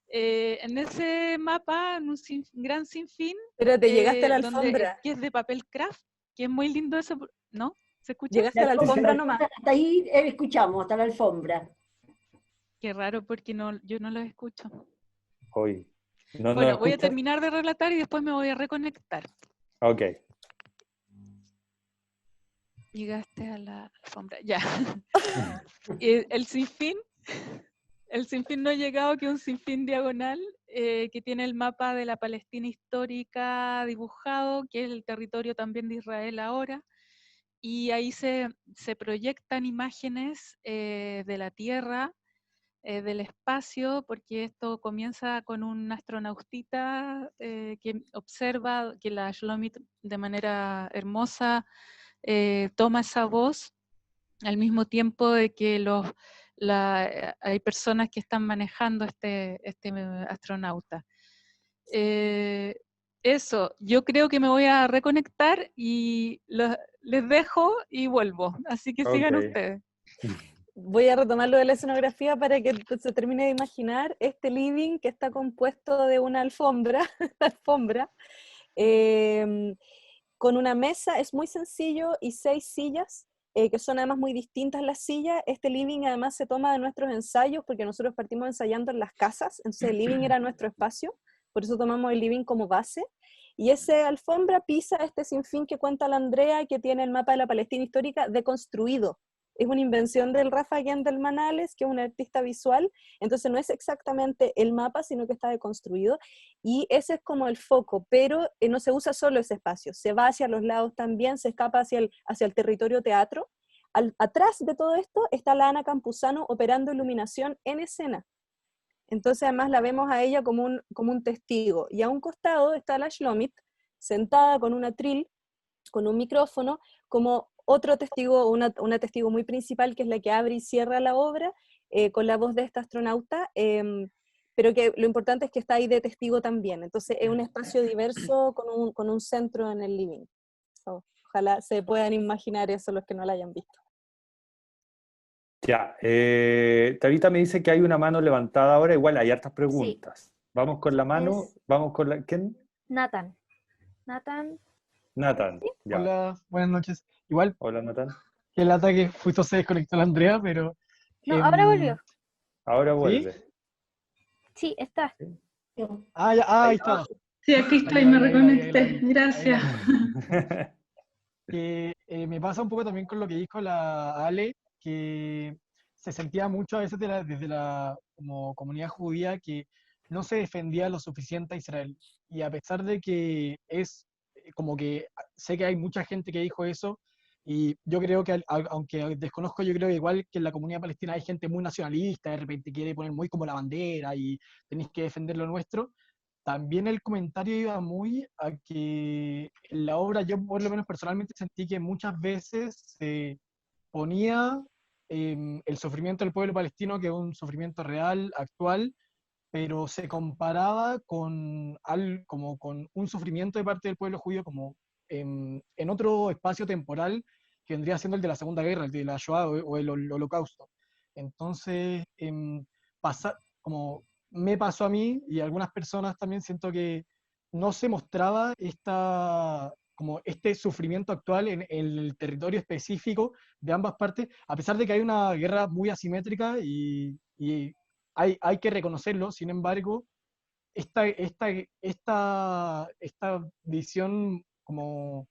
En ese mapa, en un gran sinfín, Pero te llegaste a la donde alfombra. que es de papel craft, que es muy lindo eso, ¿no? ¿Se escucha? Llegaste a la alfombra nomás. Hasta ahí escuchamos, hasta la alfombra. Qué raro, porque yo no lo escucho. Hoy. ¿No Bueno, nos voy a escuchas? terminar de relatar y después me voy a reconectar. Ok. Llegaste a la alfombra, ya. El sinfín no ha llegado, que es un sinfín diagonal que tiene el mapa de la Palestina histórica dibujado, que es el territorio también de Israel ahora, y ahí se proyectan imágenes de la Tierra, del espacio, porque esto comienza con un astronautita que observa que la Shlomit de manera hermosa toma esa voz, al mismo tiempo de que hay personas que están manejando este astronauta. Eso, yo creo que me voy a reconectar y les dejo y vuelvo, así que sigan Ok. ustedes. Voy a retomar lo de la escenografía para que se termine de imaginar este living que está compuesto de una alfombra, con una mesa, es muy sencillo, y 6 sillas, que son además muy distintas las sillas. Este living además se toma de nuestros ensayos, porque nosotros partimos ensayando en las casas, entonces el living era nuestro espacio, por eso tomamos el living como base. Y esa alfombra pisa este sinfín que cuenta la Andrea, que tiene el mapa de la Palestina histórica deconstruido. Es una invención del Rafa Gendelman Ales, que es un artista visual, entonces no es exactamente el mapa, sino que está deconstruido, y ese es como el foco, pero no se usa solo ese espacio, se va hacia los lados también, se escapa hacia el territorio teatro. Atrás de todo esto está la Ana Campuzano operando iluminación en escena. Entonces además la vemos a ella como un testigo, y a un costado está la Shlomit, sentada con un atril, con un micrófono, como otro testigo, una testigo muy principal, que es la que abre y cierra la obra, con la voz de esta astronauta, pero que lo importante es que está ahí de testigo también. Entonces es un espacio diverso con un centro en el living. Ojalá se puedan imaginar eso los que no la hayan visto. Ya, Tabita me dice que hay una mano levantada ahora, igual hay hartas preguntas. Vamos con la mano, Es- vamos con la... ¿Quién? Nathan. Nathan, Nathan, ¿sí? ya. Hola, buenas noches. Igual, Hola, Nathan. que lata que justo se desconectó la Andrea, pero... No, ahora volvió. Ahora ¿Sí? vuelve. Sí, está. Ah, ya, ahí está. Sí, aquí estoy, Ahí, me ahí, ahí, reconecté. ahí, ahí, Gracias. Que me pasa un poco también con lo que dijo la Ale, que se sentía mucho a veces desde la como comunidad judía que no se defendía lo suficiente a Israel. Y a pesar de que es como que sé que hay mucha gente que dijo eso, y yo creo que, aunque desconozco, yo creo que igual que en la comunidad palestina hay gente muy nacionalista, de repente quiere poner muy como la bandera y tenéis que defender lo nuestro. También el comentario iba muy a que en la obra yo por lo menos personalmente sentí que muchas veces se ponía el sufrimiento del pueblo palestino, que es un sufrimiento real, actual, pero se comparaba como con un sufrimiento de parte del pueblo judío como en otro espacio temporal que vendría siendo el de la Segunda Guerra, el de la Shoah o el Holocausto. Entonces, como me pasó a mí y a algunas personas también siento que no se mostraba como este sufrimiento actual en el territorio específico de ambas partes, a pesar de que hay una guerra muy asimétrica y hay que reconocerlo. Sin embargo, esta visión como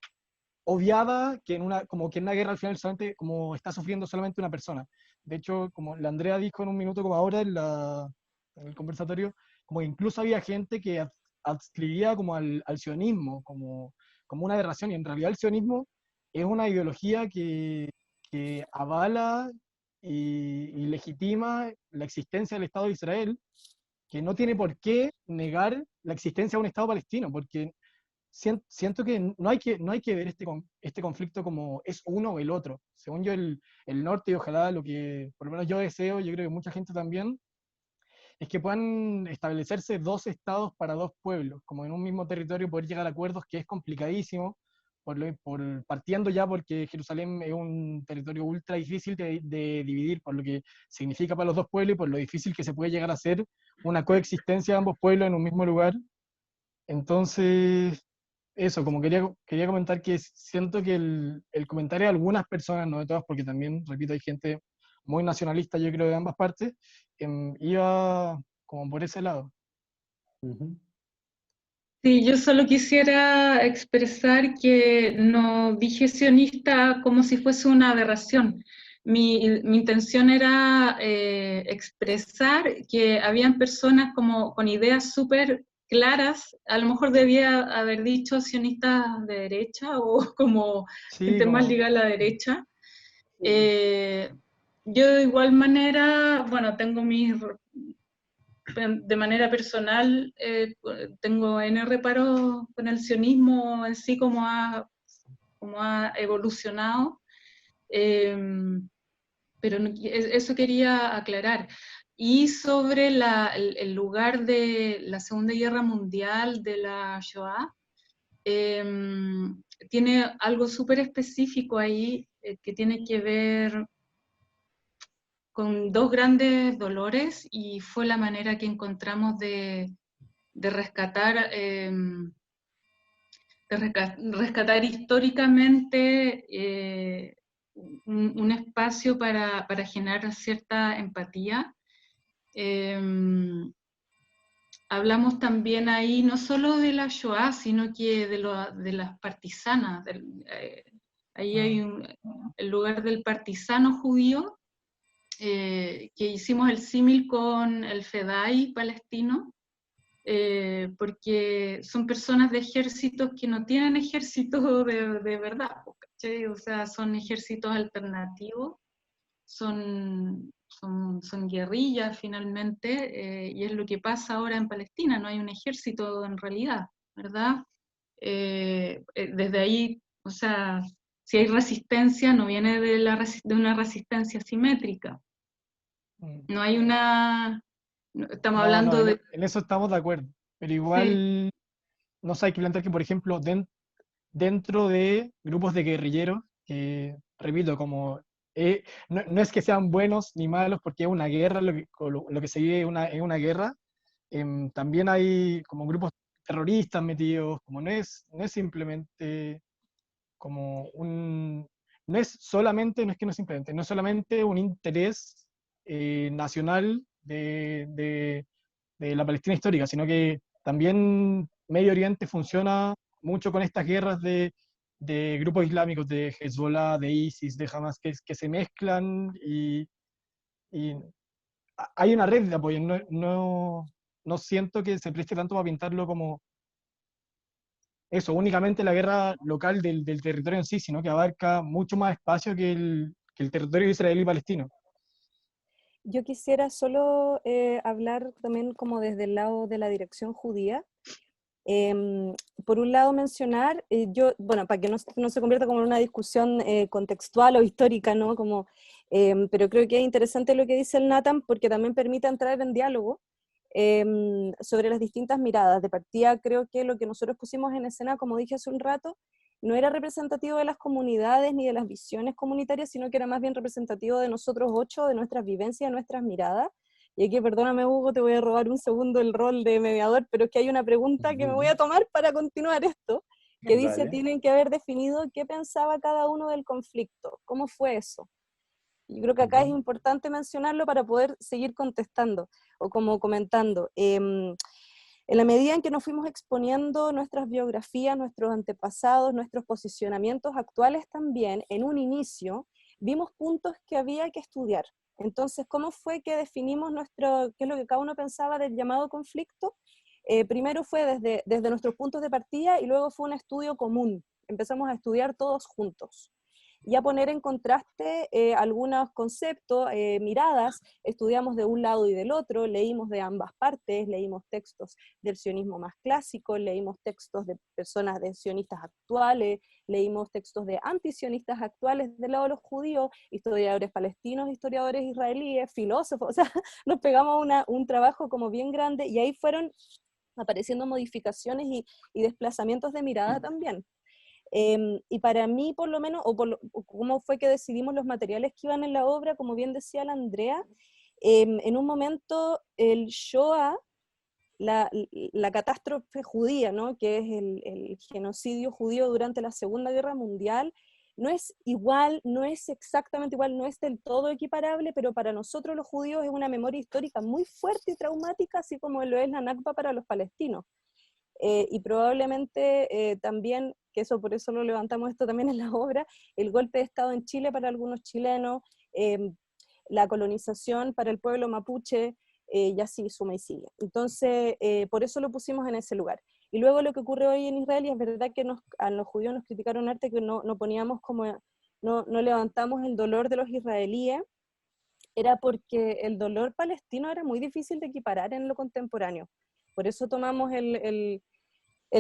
obviada que como que en una guerra al final solamente como está sufriendo solamente una persona. De hecho, como la Andrea dijo en un minuto como ahora en el conversatorio, como que incluso había gente que adscribía como al sionismo, como una aberración, y en realidad el sionismo es una ideología que avala y legitima la existencia del Estado de Israel, que no tiene por qué negar la existencia de un Estado palestino, porque siento que no hay que ver este conflicto como es uno o el otro. Según yo, el norte, y ojalá lo que por lo menos yo deseo, yo creo que mucha gente también, es que puedan establecerse dos estados para dos pueblos, como en un mismo territorio poder llegar a acuerdos, que es complicadísimo, partiendo ya porque Jerusalén es un territorio ultra difícil de dividir, por lo que significa para los dos pueblos y por lo difícil que se puede llegar a hacer una coexistencia de ambos pueblos en un mismo lugar. Entonces, eso, como quería comentar que siento que el comentario de algunas personas, no de todas, porque también, repito, hay gente muy nacionalista, yo creo, de ambas partes, iba como por ese lado. Ujú. Sí, yo solo quisiera expresar que no dije sionista como si fuese una aberración. Mi intención era expresar que habían personas como con ideas súper claras. A lo mejor debía haber dicho sionistas de derecha o como Sí, gente más ligada a la derecha. Yo de igual manera, bueno, tengo de manera personal, tengo N reparos con el sionismo en sí, como ha evolucionado, pero eso quería aclarar. Y sobre el lugar de la Segunda Guerra Mundial, de la Shoah, tiene algo súper específico ahí que tiene que ver con dos grandes dolores, y fue la manera que encontramos de rescatar, rescatar históricamente un espacio para generar cierta empatía. Hablamos también ahí no solo de la Shoah, sino que de las partisanas. Ahí hay el lugar del partisano judío, que hicimos el símil con el FEDAI palestino, porque son personas de ejércitos que no tienen ejército de verdad, ¿cachai? O sea, son ejércitos alternativos, son guerrillas finalmente, y es lo que pasa ahora en Palestina, no hay un ejército en realidad, ¿verdad? Desde ahí, o sea, si hay resistencia, no viene de una resistencia simétrica. No hay estamos No, hablando de... en eso estamos de acuerdo, pero Sí, igual no sé, hay que plantear que, por ejemplo, dentro de grupos de guerrilleros, que, repito, como no es que sean buenos ni malos, porque es una guerra, lo que se vive es una guerra. También hay como grupos terroristas metidos, como no es simplemente como no es solamente, no es que no es simplemente, no es solamente un interés nacional de la Palestina histórica, sino que también Medio Oriente funciona mucho con estas guerras de grupos islámicos, de Hezbollah, de ISIS, de Hamas, que se mezclan y hay una red de apoyo. No siento que se preste tanto para pintarlo como eso, únicamente la guerra local del territorio en sí, sino que abarca mucho más espacio que el territorio israelí y palestino. Yo quisiera solo hablar también como desde el lado de la dirección judía. Por un lado mencionar, bueno, para que no se convierta como en una discusión contextual o histórica, ¿no? Pero creo que es interesante lo que dice el Nathan porque también permite entrar en diálogo sobre las distintas miradas. De partida, creo que lo que nosotros pusimos en escena, como dije hace un rato, no era representativo de las comunidades ni de las visiones comunitarias, sino que era más bien representativo de nosotros 8, de nuestras vivencias, de nuestras miradas. Y aquí, perdóname Hugo, te voy a robar un segundo el rol de mediador, pero es que hay una pregunta que me voy a tomar para continuar esto, que dice, Dale. tienen que haber definido qué pensaba cada uno del conflicto, cómo fue eso. Yo creo que acá es importante mencionarlo para poder seguir contestando o como comentando. En la medida en que nos fuimos exponiendo nuestras biografías, nuestros antepasados, nuestros posicionamientos actuales también, en un inicio, vimos puntos que había que estudiar. Entonces, ¿cómo fue que definimos qué es lo que cada uno pensaba del llamado conflicto? Primero fue desde nuestros puntos de partida y luego fue un estudio común. Empezamos a estudiar todos juntos y a poner en contraste algunos conceptos, miradas, estudiamos de un lado y del otro, leímos de ambas partes, leímos textos del sionismo más clásico, leímos textos de personas de sionistas actuales, leímos textos de antisionistas actuales del lado de los judíos, historiadores palestinos, historiadores israelíes, filósofos, o sea, nos pegamos un trabajo como bien grande y ahí fueron apareciendo modificaciones y desplazamientos de mirada también. Y para mí, por lo menos, o cómo fue que decidimos los materiales que iban en la obra, como bien decía la Andrea, en un momento el Shoah, la catástrofe judía, ¿no? Que es el genocidio judío durante la Segunda Guerra Mundial, no es igual, no es exactamente igual, no es del todo equiparable, pero para nosotros los judíos es una memoria histórica muy fuerte y traumática, así como lo es la Nakba para los palestinos. Y probablemente también, que eso por eso lo levantamos esto también en la obra, el golpe de Estado en Chile para algunos chilenos, la colonización para el pueblo mapuche, y así suma y sigue. Entonces, por eso lo pusimos en ese lugar. Y luego lo que ocurre hoy en Israel, y es verdad que a los judíos nos criticaron arte que no poníamos como, no levantamos el dolor de los israelíes, era porque el dolor palestino era muy difícil de equiparar en lo contemporáneo. Por eso tomamos el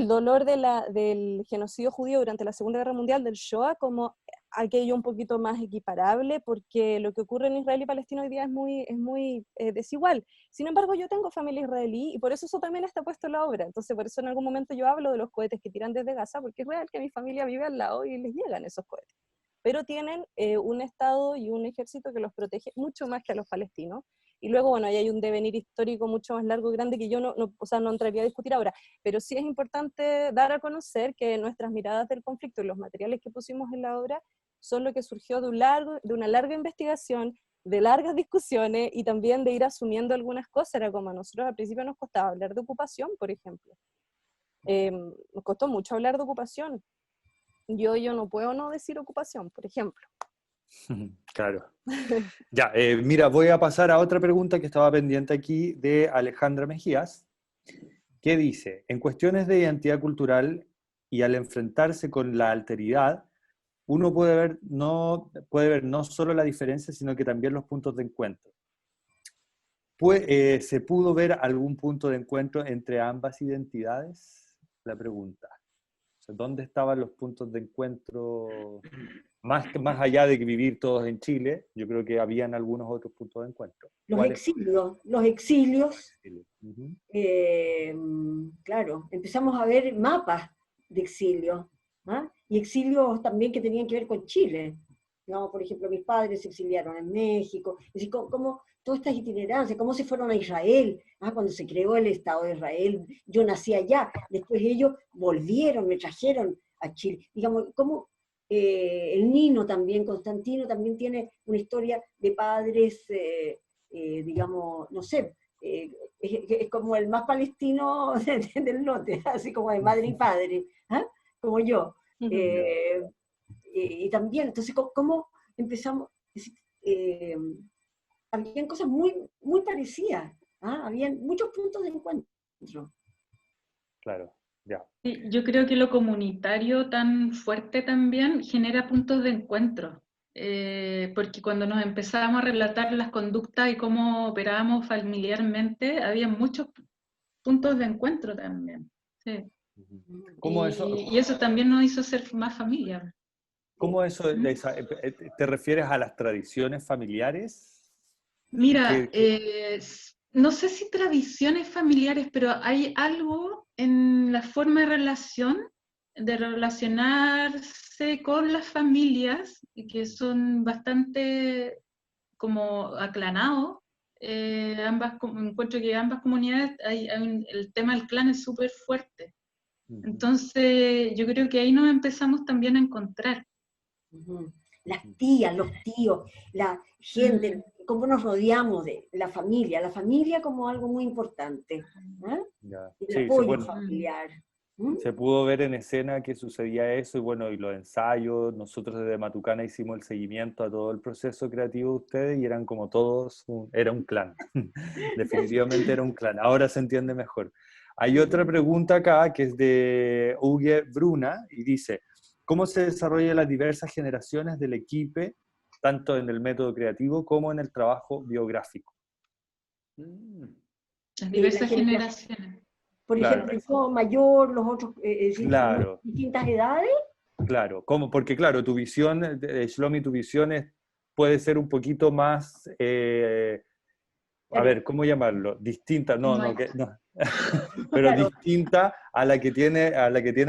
dolor del genocidio judío durante la Segunda Guerra Mundial, del Shoah, como aquello un poquito más equiparable, porque lo que ocurre en Israel y Palestina hoy día es muy desigual. Sin embargo, yo tengo familia israelí y por eso también está puesto en la obra. Entonces, por eso en algún momento yo hablo de los cohetes que tiran desde Gaza, porque es real que mi familia vive al lado y les llegan esos cohetes. Pero tienen un Estado y un ejército que los protege mucho más que a los palestinos. Y luego, bueno, ahí hay un devenir histórico mucho más largo y grande que yo no entraría a discutir ahora, pero sí es importante dar a conocer que nuestras miradas del conflicto y los materiales que pusimos en la obra son lo que surgió de una larga investigación, de largas discusiones y también de ir asumiendo algunas cosas. Era como a nosotros al principio nos costaba hablar de ocupación, por ejemplo. Nos costó mucho hablar de ocupación. Yo no puedo no decir ocupación, por ejemplo. Claro. Ya, mira, voy a pasar a otra pregunta que estaba pendiente aquí de Alejandra Mejías, que dice, en cuestiones de identidad cultural y al enfrentarse con la alteridad, uno puede ver no solo la diferencia, sino que también los puntos de encuentro. ¿Se pudo ver algún punto de encuentro entre ambas identidades? La pregunta. O sea, ¿dónde estaban los puntos de encuentro? Más allá de que vivir todos en Chile, yo creo que habían algunos otros puntos de encuentro. Los exilios, Uh-huh. claro, empezamos a ver mapas de exilio, ¿ah? Y exilios también que tenían que ver con Chile. No, por ejemplo, mis padres se exiliaron en México. Es decir, cómo todas estas itinerancias, cómo se fueron a Israel, cuando se creó el Estado de Israel, yo nací allá, después ellos volvieron, me trajeron a Chile. Digamos, cómo el Nino también, Constantino, también tiene una historia de padres, digamos, no sé, es como el más palestino del norte, así como de madre y padre, como yo. Y también, entonces, ¿cómo empezamos? Habían cosas muy, muy parecidas, habían muchos puntos de encuentro. Claro, ya. Sí, yo creo que lo comunitario tan fuerte también genera puntos de encuentro, porque cuando nos empezamos a relatar las conductas y cómo operábamos familiarmente, había muchos puntos de encuentro también. Sí. ¿Cómo eso? Y eso también nos hizo ser más familia. ¿Cómo eso? ¿Te refieres a las tradiciones familiares? Mira, no sé si tradiciones familiares, pero hay algo en la forma de relacionarse con las familias que son bastante como aclanados. Encuentro que ambas comunidades, el tema del clan es súper fuerte. Entonces, yo creo que ahí nos empezamos también a encontrar. Las tías, los tíos, la gente, cómo nos rodeamos de la familia como algo muy importante. El Sí, apoyo familiar. Se pudo ver en escena que sucedía eso, y bueno, y los ensayos, nosotros desde Matucana hicimos el seguimiento a todo el proceso creativo de ustedes, y eran como todos, era un clan, definitivamente era un clan, ahora se entiende mejor. Hay otra pregunta acá, que es de Uge Bruna, y dice, ¿cómo se desarrollan las diversas generaciones del equipo, tanto en el método creativo como en el trabajo biográfico? Las diversas generaciones. Por Claro. ejemplo, yo mayor, los otros, Claro. distintas edades. Claro, porque claro, tu visión, Shlomi, tu visión puede ser un poquito más, a ver, ¿cómo llamarlo? Distinta, no, pero Claro. distinta a la que tiene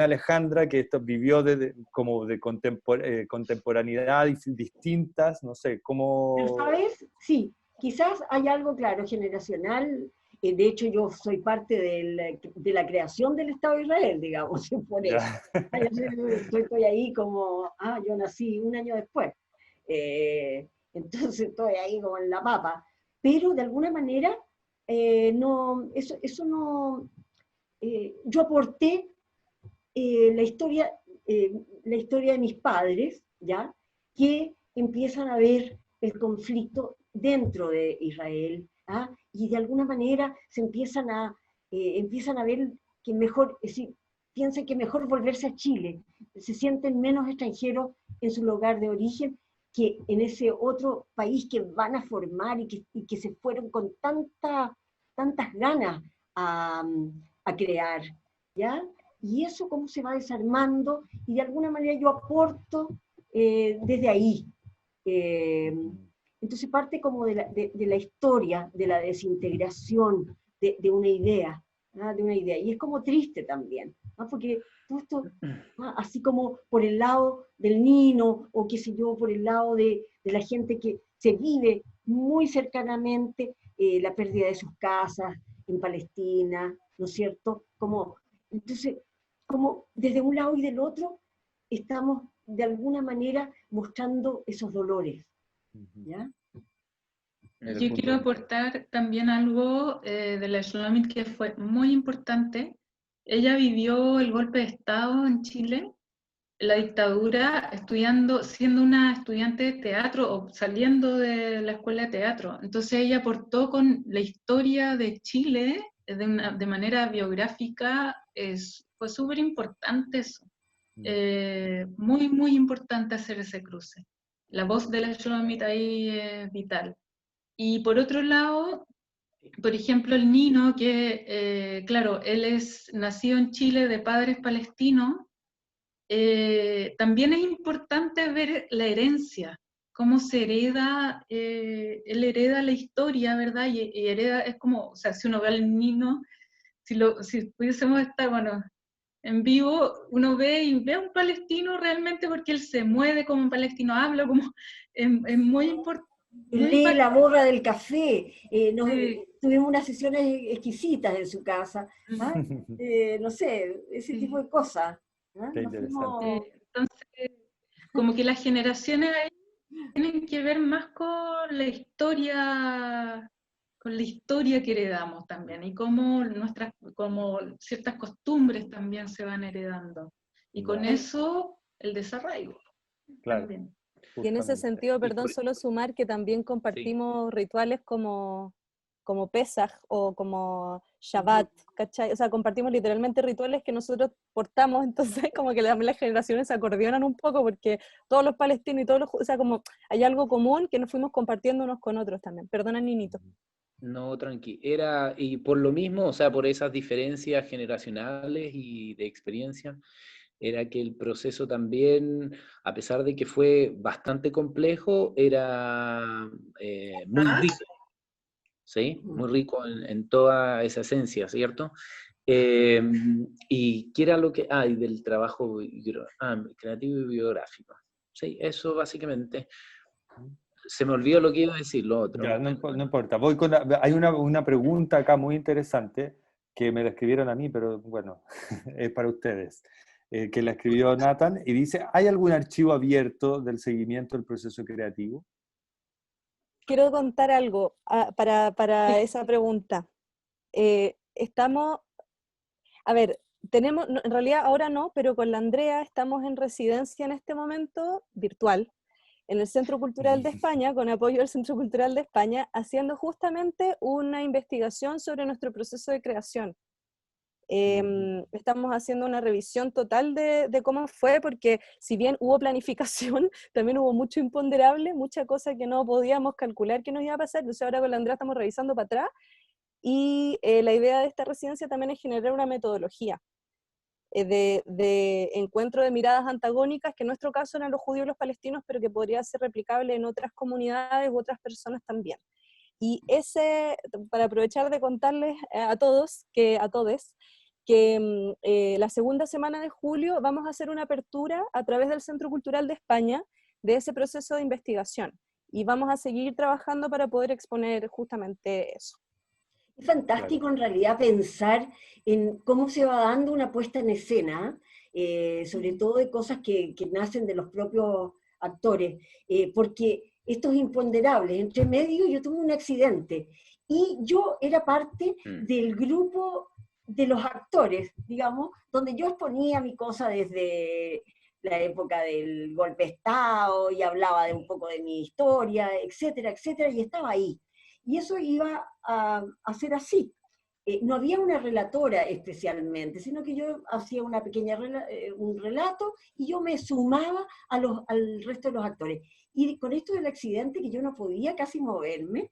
Alejandra, que esto vivió como de contemporaneidad distintas, no sé, ¿cómo? Pero, ¿sabes? Sí, quizás hay algo, claro, generacional. De hecho, yo soy parte de la creación del Estado de Israel, digamos, por eso. Estoy ahí como, yo nací un año después. Entonces estoy ahí como en la papa. Pero de alguna manera, no, eso no... yo aporté la historia de mis padres, ¿ya? Que empiezan a ver el conflicto dentro de Israel, y de alguna manera se empiezan a ver que mejor, es decir, piensan que mejor volverse a Chile, se sienten menos extranjeros en su lugar de origen que en ese otro país que van a formar y que se fueron con tantas ganas a crear, ¿ya? Y eso cómo se va desarmando, y de alguna manera yo aporto desde ahí. Entonces parte como de la historia, de la desintegración de una idea, y es como triste también, porque todo esto, así como por el lado del Nino, o qué sé yo, por el lado de la gente que se vive muy cercanamente la pérdida de sus casas en Palestina, ¿no es cierto? Entonces, como desde un lado y del otro, estamos de alguna manera mostrando esos dolores. ¿Ya? Yo quiero aportar también algo de la Shlomit que fue muy importante. Ella vivió el golpe de Estado en Chile, la dictadura, siendo una estudiante de teatro o saliendo de la escuela de teatro. Entonces ella aportó con la historia de Chile de manera biográfica. Fue súper importante eso. Muy, muy importante hacer ese cruce. La voz de la Shlomit ahí es vital. Y por otro lado, por ejemplo, el Nino, que claro, él es nacido en Chile de padres palestinos, también es importante ver la herencia, cómo se hereda, él hereda la historia, ¿verdad? Y hereda, es como, o sea, si uno ve al Nino, si pudiésemos estar, bueno, en vivo, uno ve y ve a un palestino realmente porque él se mueve como un palestino, habla como, es muy importante. Lee la borra del café. Sí. Tuvimos unas sesiones exquisitas en su casa. ¿Ah? No sé, ese Sí. tipo de cosas. ¿Ah? Qué Nos interesante. fuimos- Entonces, como que las generaciones ahí tienen que ver más con la historia que heredamos también, y cómo como ciertas costumbres también se van heredando. Y con Ya. eso, el desarraigo Claro, también. Y en ese justamente. sentido, perdón, por- solo sumar que también compartimos rituales como Pesaj o como Shabbat, ¿cachai? O sea, compartimos literalmente rituales que nosotros portamos, entonces como que también las generaciones se acordeonan un poco porque todos los palestinos y todos los, o sea, como hay algo común que nos fuimos compartiendo unos con otros también. Perdona, Ninito. No, tranqui. Y por lo mismo, o sea, por esas diferencias generacionales y de experiencia, era que el proceso también, a pesar de que fue bastante complejo, era muy rico, ¿sí? Muy rico en toda esa esencia, ¿cierto? ¿Y qué era lo que hay del trabajo creativo y biográfico? Sí, eso básicamente. Se me olvidó lo que iba a decir, lo otro. Ya, no importa. Voy con hay una pregunta acá muy interesante que me la escribieron a mí, pero bueno, es para ustedes. Que la escribió Nathan y dice, ¿hay algún archivo abierto del seguimiento del proceso creativo? Quiero contar algo para esa pregunta. Estamos, a ver, tenemos, en realidad ahora no, pero con la Andrea estamos en residencia en este momento virtual en el Centro Cultural de España, con apoyo del Centro Cultural de España, haciendo justamente una investigación sobre nuestro proceso de creación. Estamos haciendo una revisión total de cómo fue, porque si bien hubo planificación, también hubo mucho imponderable, mucha cosa que no podíamos calcular que nos iba a pasar. Entonces ahora con la Andrea estamos revisando para atrás, y la idea de esta residencia también es generar una metodología de encuentro de miradas antagónicas, que en nuestro caso eran los judíos y los palestinos, pero que podría ser replicable en otras comunidades u otras personas también. Y para aprovechar de contarles a todos, a todes, que la segunda semana de julio vamos a hacer una apertura a través del Centro Cultural de España de ese proceso de investigación. Y vamos a seguir trabajando para poder exponer justamente eso. Es fantástico en realidad pensar en cómo se va dando una puesta en escena, sobre todo de cosas que nacen de los propios actores, porque estos imponderables, entre medio yo tuve un accidente y yo era parte del grupo de los actores, digamos, donde yo exponía mi cosa desde la época del golpe de Estado y hablaba de un poco de mi historia, etcétera, etcétera, y estaba ahí. Y eso iba a ser así. No había una relatora especialmente, sino que yo hacía una pequeña un relato y yo me sumaba al resto de los actores. Y con esto del accidente, que yo no podía casi moverme,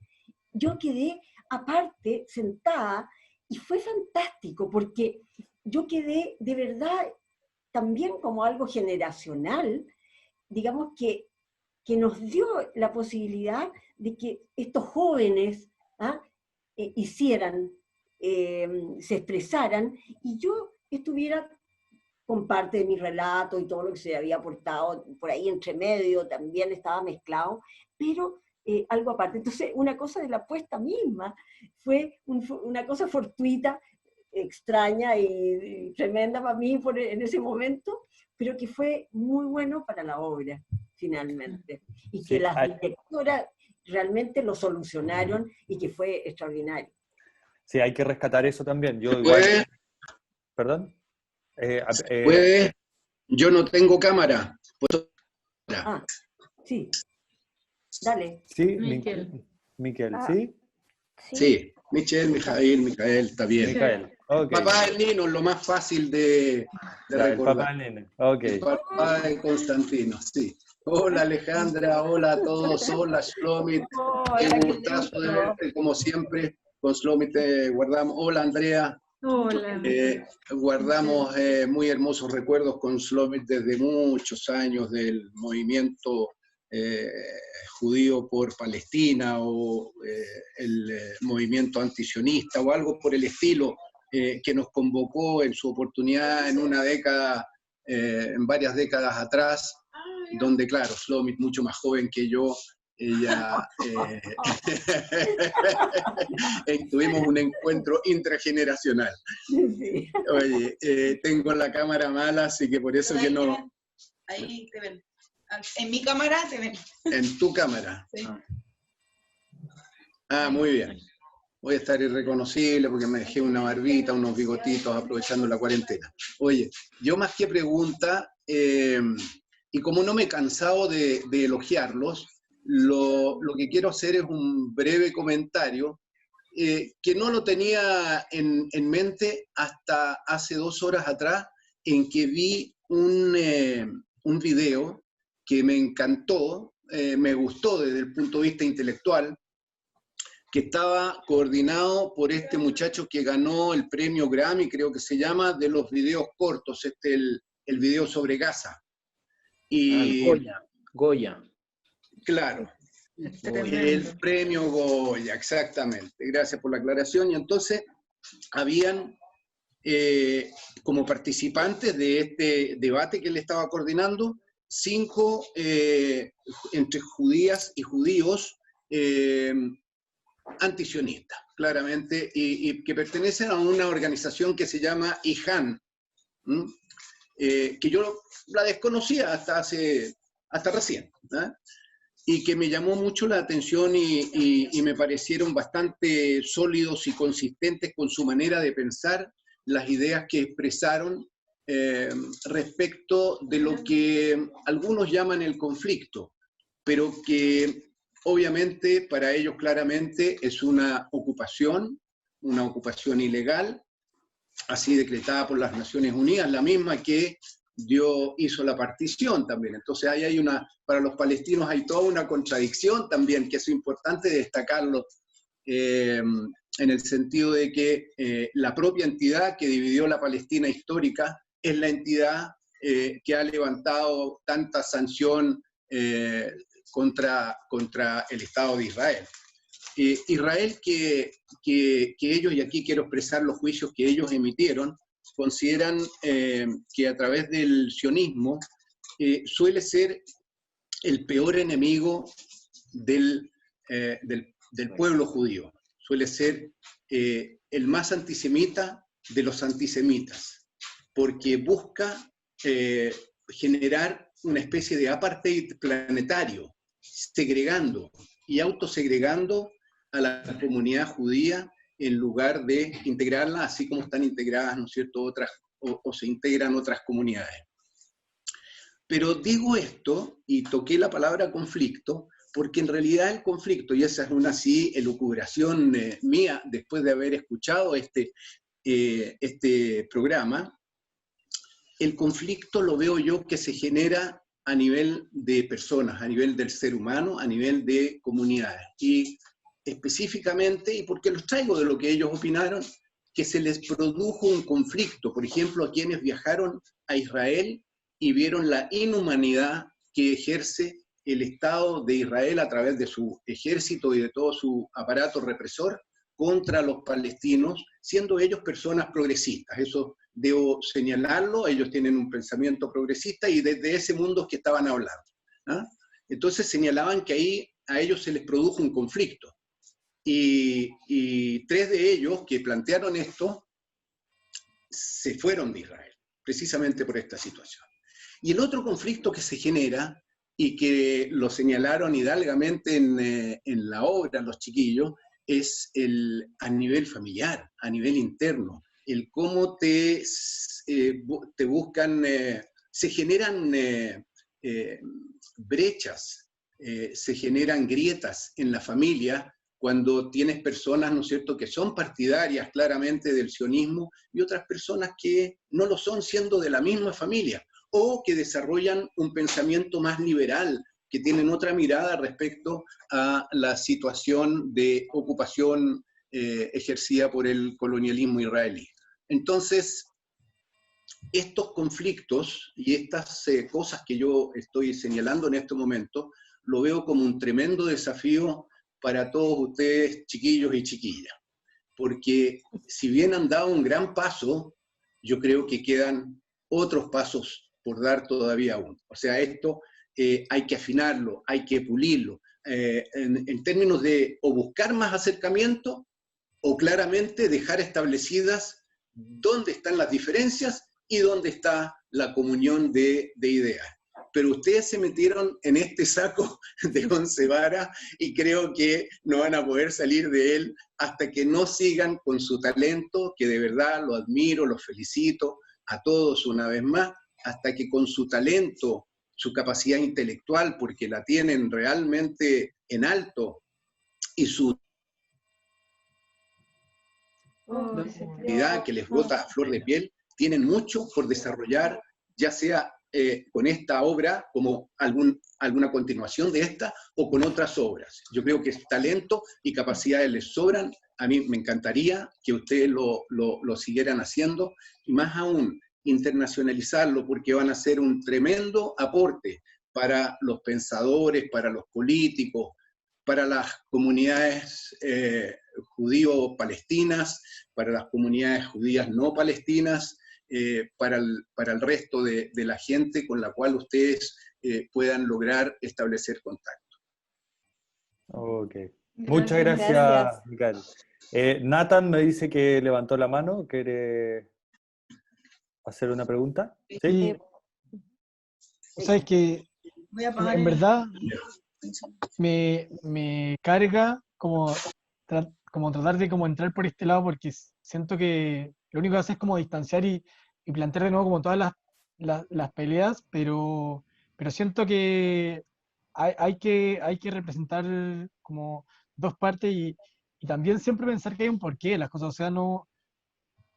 yo quedé aparte, sentada, y fue fantástico, porque yo quedé de verdad también como algo generacional, digamos que nos dio la posibilidad de que estos jóvenes hicieran, se expresaran, y yo estuviera con parte de mi relato y todo lo que se había aportado por ahí entre medio, también estaba mezclado, pero algo aparte. Entonces, una cosa de la apuesta misma fue una cosa fortuita, extraña y tremenda para mí en ese momento, pero que fue muy bueno para la obra, finalmente. Y que las directoras realmente lo solucionaron y que fue extraordinario. Sí, hay que rescatar eso también. Yo igual... ¿Perdón? Yo no tengo cámara. Sí. Dale. Sí, Miquel, ¿sí? Sí, Michael, está bien. Michael, okay. Papá del Nino, lo más fácil de recordar. El papá del Nino, ok. El papá de Constantino, sí. Hola Alejandra, hola a todos, hola Shlomit. Qué gustazo de verte, como siempre. Con Shlomit guardamos. Hola Andrea. Hola. Guardamos muy hermosos recuerdos con Shlomit desde muchos años del movimiento judío por Palestina o el movimiento antisionista o algo por el estilo. que nos convocó en su oportunidad en una década, en varias décadas atrás, donde, claro, Shlomit, mucho más joven que yo, ella, tuvimos un encuentro intrageneracional. Sí. Oye, tengo la cámara mala, así que por eso que no... Ahí te ven. En mi cámara te ven. En tu cámara. Sí. Ah, muy bien. Voy a estar irreconocible porque me dejé una barbita, unos bigotitos aprovechando la cuarentena. Oye, yo más que pregunta, y como no me he cansado de elogiarlos, lo que quiero hacer es un breve comentario que no lo tenía en mente hasta hace 2 horas atrás, en que vi un video que me encantó, me gustó desde el punto de vista intelectual, que estaba coordinado por este muchacho que ganó el premio Grammy, creo que se llama, de los videos cortos, el video sobre Gaza. Y, Goya. Claro, el premio Goya, exactamente. Gracias por la aclaración. Y entonces, habían como participantes de este debate que él estaba coordinando, 5 entre judías y judíos antisionistas, claramente, y que pertenecen a una organización que se llama IJAN, que yo la desconocía hasta recién, ¿eh? Y que me llamó mucho la atención y me parecieron bastante sólidos y consistentes con su manera de pensar las ideas que expresaron respecto de lo que algunos llaman el conflicto, pero que obviamente para ellos claramente es una ocupación ilegal, así decretada por las Naciones Unidas, la misma que hizo la partición también. Entonces ahí hay para los palestinos hay toda una contradicción también, que es importante destacarlo, en el sentido de que la propia entidad que dividió la Palestina histórica es la entidad que ha levantado tanta sanción contra el Estado de Israel. Israel que ellos, y aquí quiero expresar los juicios que ellos emitieron, consideran que a través del sionismo suele ser el peor enemigo del pueblo judío, suele ser el más antisemita de los antisemitas, porque busca generar una especie de apartheid planetario, segregando y autosegregando a la comunidad judía en lugar de integrarla, así como están integradas, ¿no es cierto?, otras, o se integran otras comunidades. Pero digo esto, y toqué la palabra conflicto, porque en realidad el conflicto, y esa es una así elucubración mía, después de haber escuchado este programa, el conflicto lo veo yo que se genera a nivel de personas, a nivel del ser humano, a nivel de comunidades. Y específicamente, y porque los traigo de lo que ellos opinaron, que se les produjo un conflicto, por ejemplo, a quienes viajaron a Israel y vieron la inhumanidad que ejerce el Estado de Israel a través de su ejército y de todo su aparato represor contra los palestinos, siendo ellos personas progresistas. Eso debo señalarlo, ellos tienen un pensamiento progresista y desde ese mundo es que estaban hablando, ¿ah? Entonces señalaban que ahí a ellos se les produjo un conflicto. Y 3 de ellos que plantearon esto se fueron de Israel, precisamente por esta situación. Y el otro conflicto que se genera, y que lo señalaron hidalgamente en la obra los chiquillos, es a nivel familiar, a nivel interno, el cómo te buscan, se generan brechas, se generan grietas en la familia, cuando tienes personas, ¿no es cierto?, que son partidarias claramente del sionismo y otras personas que no lo son siendo de la misma familia o que desarrollan un pensamiento más liberal, que tienen otra mirada respecto a la situación de ocupación ejercida por el colonialismo israelí. Entonces, estos conflictos y estas cosas que yo estoy señalando en este momento, lo veo como un tremendo desafío para todos ustedes, chiquillos y chiquillas. porque si bien han dado un gran paso, yo creo que quedan otros pasos por dar todavía aún. O sea, esto hay que afinarlo, hay que pulirlo, en términos de o buscar más acercamiento o claramente dejar establecidas dónde están las diferencias y dónde está la comunión de ideas. Pero ustedes se metieron en este saco de 11 varas y creo que no van a poder salir de él hasta que no sigan con su talento, que de verdad lo admiro, los felicito a todos una vez más, hasta que con su talento, su capacidad intelectual, porque la tienen realmente en alto, y su que les brota a flor de piel, tienen mucho por desarrollar, ya sea con esta obra, como alguna continuación de esta, o con otras obras. Yo creo que talento y capacidades les sobran. A mí me encantaría que ustedes lo siguieran haciendo, y más aún, internacionalizarlo, porque van a ser un tremendo aporte para los pensadores, para los políticos, para las comunidades judío-palestinas, para las comunidades judías no palestinas, para el resto de la gente con la cual ustedes puedan lograr establecer contacto. Ok. Muchas gracias, Micael. Nathan me dice que levantó la mano. ¿Quiere hacer una pregunta? Sí. O sea, es que en verdad me carga como tratar de como entrar por este lado, porque siento que lo único que hace es como distanciar y plantear de nuevo como todas las peleas, pero siento que hay que representar como dos partes y también siempre pensar que hay un porqué de las cosas. O sea, no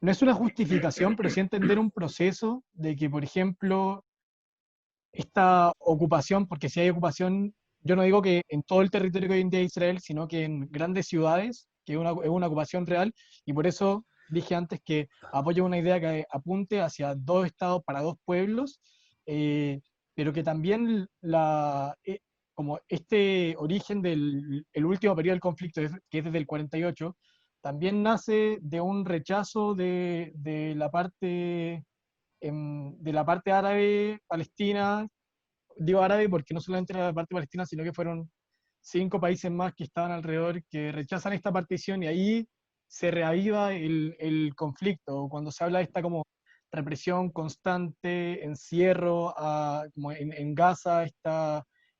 es una justificación, pero sí entender un proceso de que, por ejemplo, esta ocupación, porque si hay ocupación, yo no digo que en todo el territorio que hoy en día es Israel, sino que en grandes ciudades, que es una ocupación real, y por eso dije antes que apoyo una idea que apunte hacia dos estados para dos pueblos, pero que también como este origen del el último periodo del conflicto, que es desde el 48, también nace de un rechazo de la parte árabe palestina. Digo árabe porque no solamente era la parte palestina, sino que fueron 5 países más que estaban alrededor que rechazan esta partición, y ahí se reaviva el conflicto, cuando se habla de esta como represión constante, encierro como en Gaza,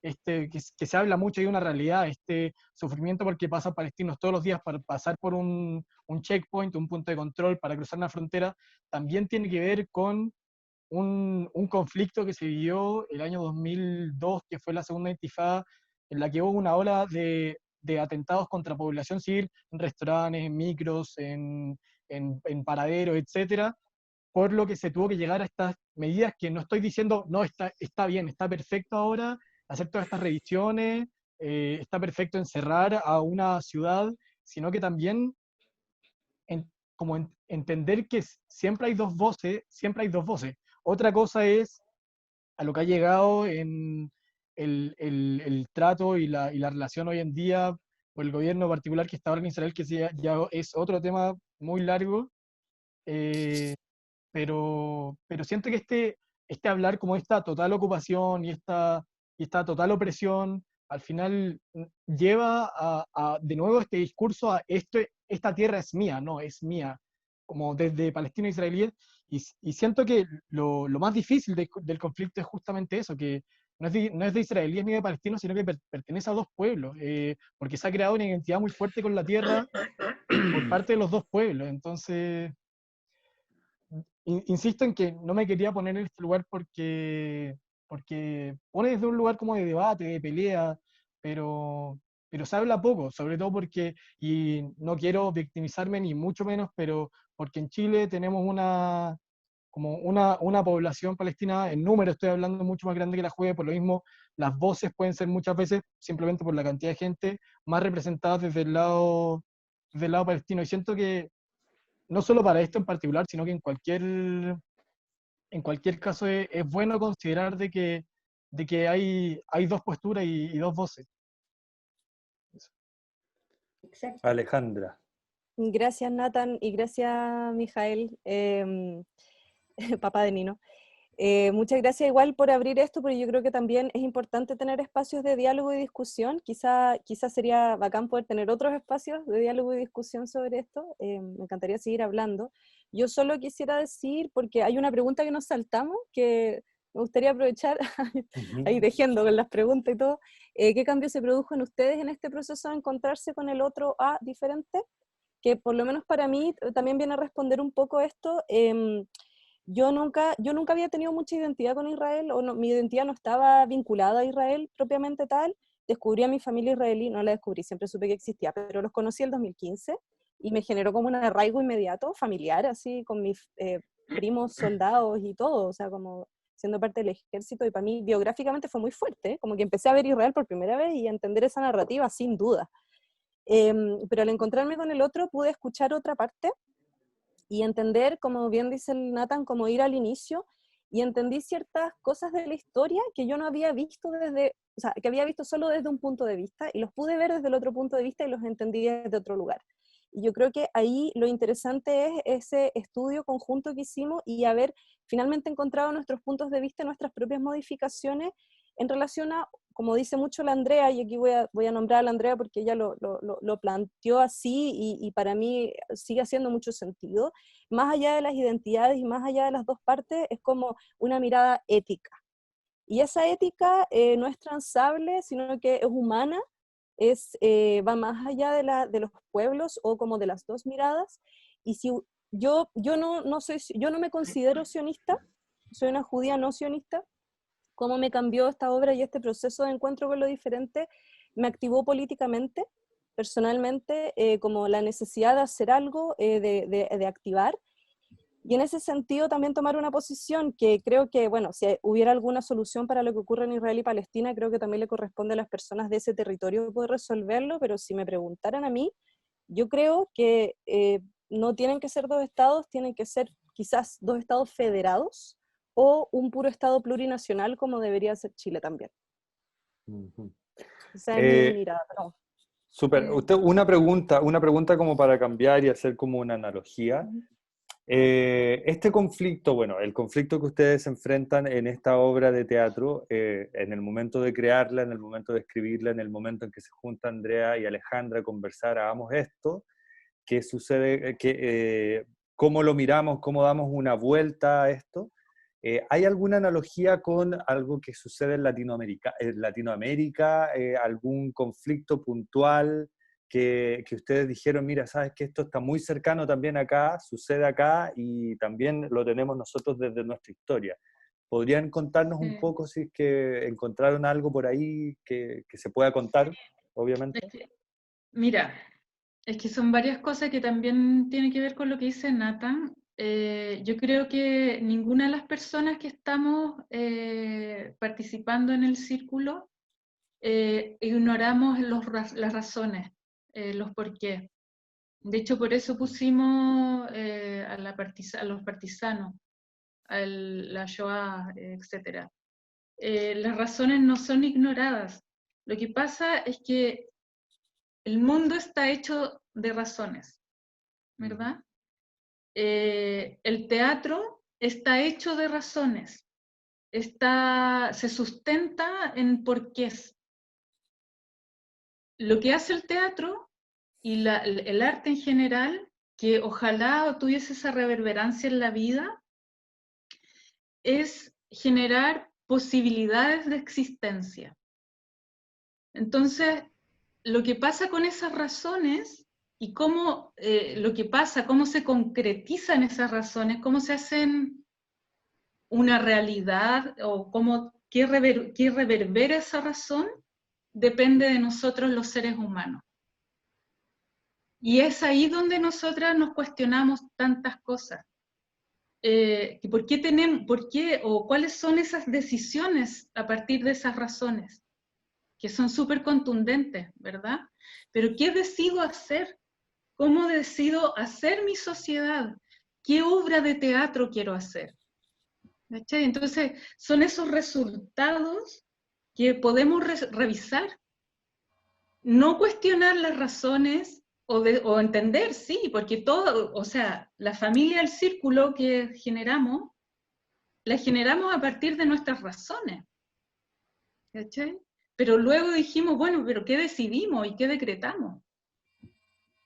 que se habla mucho de una realidad, este sufrimiento porque pasan palestinos todos los días para pasar por un checkpoint, un punto de control para cruzar una frontera, también tiene que ver con un conflicto que se vivió el año 2002, que fue la segunda intifada, en la que hubo una ola de atentados contra población civil en restaurantes, en micros, en paraderos, etcétera, por lo que se tuvo que llegar a estas medidas que no estoy diciendo, no, está bien, está perfecto ahora hacer todas estas revisiones, está perfecto encerrar a una ciudad, sino que también entender que siempre hay dos voces, siempre hay dos voces. Otra cosa es a lo que ha llegado en el trato y la relación hoy en día por el gobierno particular que está ahora en Israel, que ya es otro tema muy largo, pero siento que este hablar como esta total ocupación y esta total opresión, al final lleva de nuevo este discurso a esta tierra es mía, no, es mía, como desde Palestina e israelíes, y siento que lo más difícil del conflicto es justamente eso, que no es de israelíes ni de palestinos, sino que pertenece a dos pueblos, porque se ha creado una identidad muy fuerte con la tierra por parte de los dos pueblos. Entonces, insisto en que no me quería poner en este lugar porque pone desde un lugar como de debate, de pelea, pero se habla poco, sobre todo porque, y no quiero victimizarme ni mucho menos, pero porque en Chile tenemos una población palestina, en número estoy hablando, mucho más grande que la judía, por lo mismo las voces pueden ser muchas veces, simplemente por la cantidad de gente, más representadas desde el lado palestino. Y siento que no solo para esto en particular, sino que en cualquier caso es bueno considerar de que hay dos posturas y dos voces. Exacto. Alejandra. Gracias, Nathan, y gracias, Mijael, papá de Nino. Muchas gracias igual por abrir esto, porque yo creo que también es importante tener espacios de diálogo y discusión. Quizá sería bacán poder tener otros espacios de diálogo y discusión sobre esto. Me encantaría seguir hablando. Yo solo quisiera decir, porque hay una pregunta que nos saltamos, que me gustaría aprovechar, ahí tejiendo con las preguntas y todo, ¿qué cambio se produjo en ustedes en este proceso de encontrarse con el otro diferente? Que por lo menos para mí también viene a responder un poco esto. Yo nunca había tenido mucha identidad con Israel, o no, mi identidad no estaba vinculada a Israel propiamente tal. Descubrí a mi familia israelí, no la descubrí, siempre supe que existía, pero los conocí en 2015 y me generó como un arraigo inmediato, familiar, así, con mis primos soldados y todo, o sea, como siendo parte del ejército, y para mí biográficamente fue muy fuerte, como que empecé a ver Israel por primera vez y a entender esa narrativa sin duda. Pero al encontrarme con el otro pude escuchar otra parte y entender, como bien dice el Nathan, como ir al inicio, y entendí ciertas cosas de la historia que yo no había visto o sea, que había visto solo desde un punto de vista, y los pude ver desde el otro punto de vista y los entendí desde otro lugar. Y yo creo que ahí lo interesante es ese estudio conjunto que hicimos y haber finalmente encontrado nuestros puntos de vista, nuestras propias modificaciones en relación a, como dice mucho la Andrea, y aquí voy a nombrar a la Andrea porque ella lo planteó así y para mí sigue haciendo mucho sentido, más allá de las identidades y más allá de las dos partes, es como una mirada ética. Y esa ética no es transable, sino que es humana, va más allá de los pueblos o como de las dos miradas. Y si yo no me considero sionista, soy una judía no sionista. Cómo me cambió esta obra y este proceso de encuentro con lo diferente me activó políticamente, personalmente, como la necesidad de hacer algo, de activar, y en ese sentido también tomar una posición que creo que, bueno, si hubiera alguna solución para lo que ocurre en Israel y Palestina, creo que también le corresponde a las personas de ese territorio poder resolverlo, pero si me preguntaran a mí, yo creo que no tienen que ser dos estados, tienen que ser quizás dos estados federados, o un puro estado plurinacional como debería ser Chile también. Esa es mi mirada. No. Súper. Una pregunta como para cambiar y hacer como una analogía. Este conflicto, bueno, el conflicto que ustedes enfrentan en esta obra de teatro, en el momento de crearla, en el momento de escribirla, en el momento en que se juntan Andrea y Alejandra a conversar, hagamos esto, ¿qué sucede? ¿Cómo lo miramos? ¿Cómo damos una vuelta a esto? ¿Hay alguna analogía con algo que sucede en Latinoamérica? ¿Algún conflicto puntual que ustedes dijeron, mira, sabes que esto está muy cercano también acá, sucede acá y también lo tenemos nosotros desde nuestra historia? ¿Podrían contarnos un poco si es que encontraron algo por ahí que se pueda contar, obviamente? Mira, es que son varias cosas que también tienen que ver con lo que dice Nathan. Yo creo que ninguna de las personas que estamos participando en el círculo ignoramos las razones, los por qué. De hecho, por eso pusimos a los partisanos, la Shoah, etc. Las razones no son ignoradas. Lo que pasa es que el mundo está hecho de razones, ¿verdad? El teatro está hecho de razones, se sustenta en porqués. Lo que hace el teatro y el arte en general, que ojalá tuviese esa reverberancia en la vida, es generar posibilidades de existencia. Entonces, lo que pasa con esas razones y cómo cómo se concretizan esas razones, cómo se hacen una realidad o qué reverbera esa razón, depende de nosotros los seres humanos. Y es ahí donde nosotras nos cuestionamos tantas cosas. ¿Por qué o cuáles son esas decisiones a partir de esas razones? Que son súper contundentes, ¿verdad? Pero ¿qué decido hacer? ¿Cómo decido hacer mi sociedad? ¿Qué obra de teatro quiero hacer? ¿Cachai? Entonces, son esos resultados que podemos revisar. No cuestionar las razones o entender, sí, porque todo, o sea, la familia, el círculo que generamos, la generamos a partir de nuestras razones, ¿cachai? Pero luego dijimos, bueno, pero ¿qué decidimos y qué decretamos?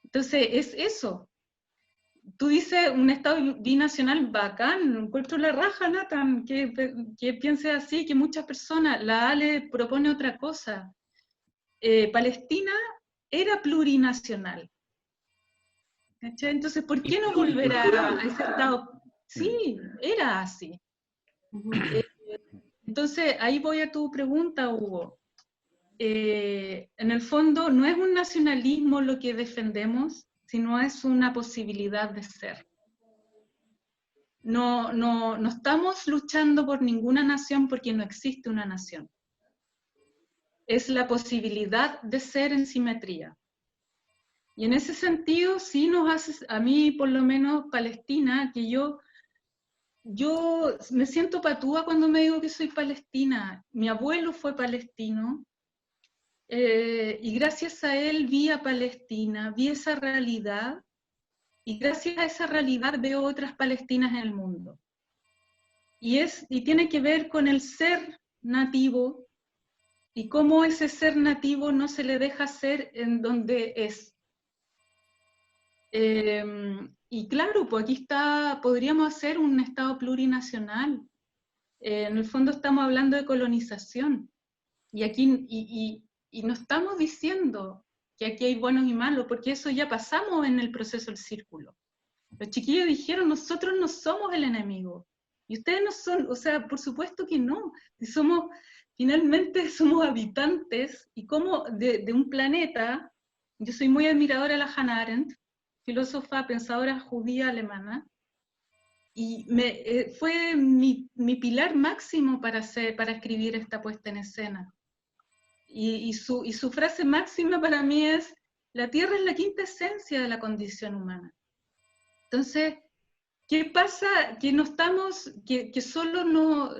Entonces, es eso. Tú dices un Estado binacional bacán, encuentro la raja, Nathan, que piense así, que muchas personas, la ALE propone otra cosa. Palestina era plurinacional. ¿Cachai? Entonces, ¿por qué no volver a ese Estado? Sí, era así. Entonces, ahí voy a tu pregunta, Hugo. En el fondo, no es un nacionalismo lo que defendemos, sino es una posibilidad de ser. No estamos luchando por ninguna nación porque no existe una nación. Es la posibilidad de ser en simetría. Y en ese sentido, sí nos hace, a mí por lo menos Palestina, que yo me siento patúa cuando me digo que soy palestina. Mi abuelo fue palestino, y gracias a él vi a Palestina, vi esa realidad, y gracias a esa realidad veo otras Palestinas en el mundo. Y tiene que ver con el ser nativo, y cómo ese ser nativo no se le deja ser en donde es. Y claro, pues aquí podríamos hacer un Estado plurinacional. En el fondo estamos hablando de colonización. Y aquí y no estamos diciendo que aquí hay buenos y malos, porque eso ya pasamos en el proceso del círculo. Los chiquillos dijeron, nosotros no somos el enemigo. Y ustedes no son, o sea, por supuesto que no. Si finalmente somos habitantes, y como de un planeta. Yo soy muy admiradora de la Hannah Arendt, filósofa, pensadora judía alemana, y fue mi pilar máximo para escribir esta puesta en escena. Y su frase máxima para mí es: la Tierra es la quinta esencia de la condición humana. Entonces, ¿qué pasa? Que solo no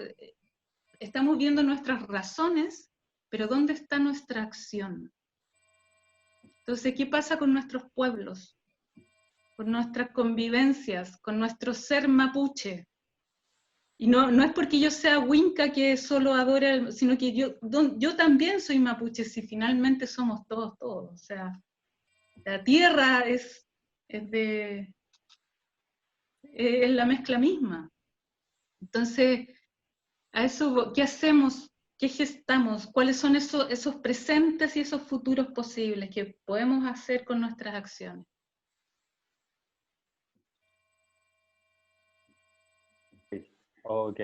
estamos viendo nuestras razones, pero ¿dónde está nuestra acción? Entonces, ¿qué pasa con nuestros pueblos? Con nuestras convivencias, con nuestro ser mapuche. Y no es porque yo sea Winca que solo adora, sino que yo también soy mapuche, si finalmente somos todos. O sea, la tierra es la mezcla misma. Entonces, a eso, ¿qué hacemos? ¿Qué gestamos? ¿Cuáles son esos presentes y esos futuros posibles que podemos hacer con nuestras acciones? Ok.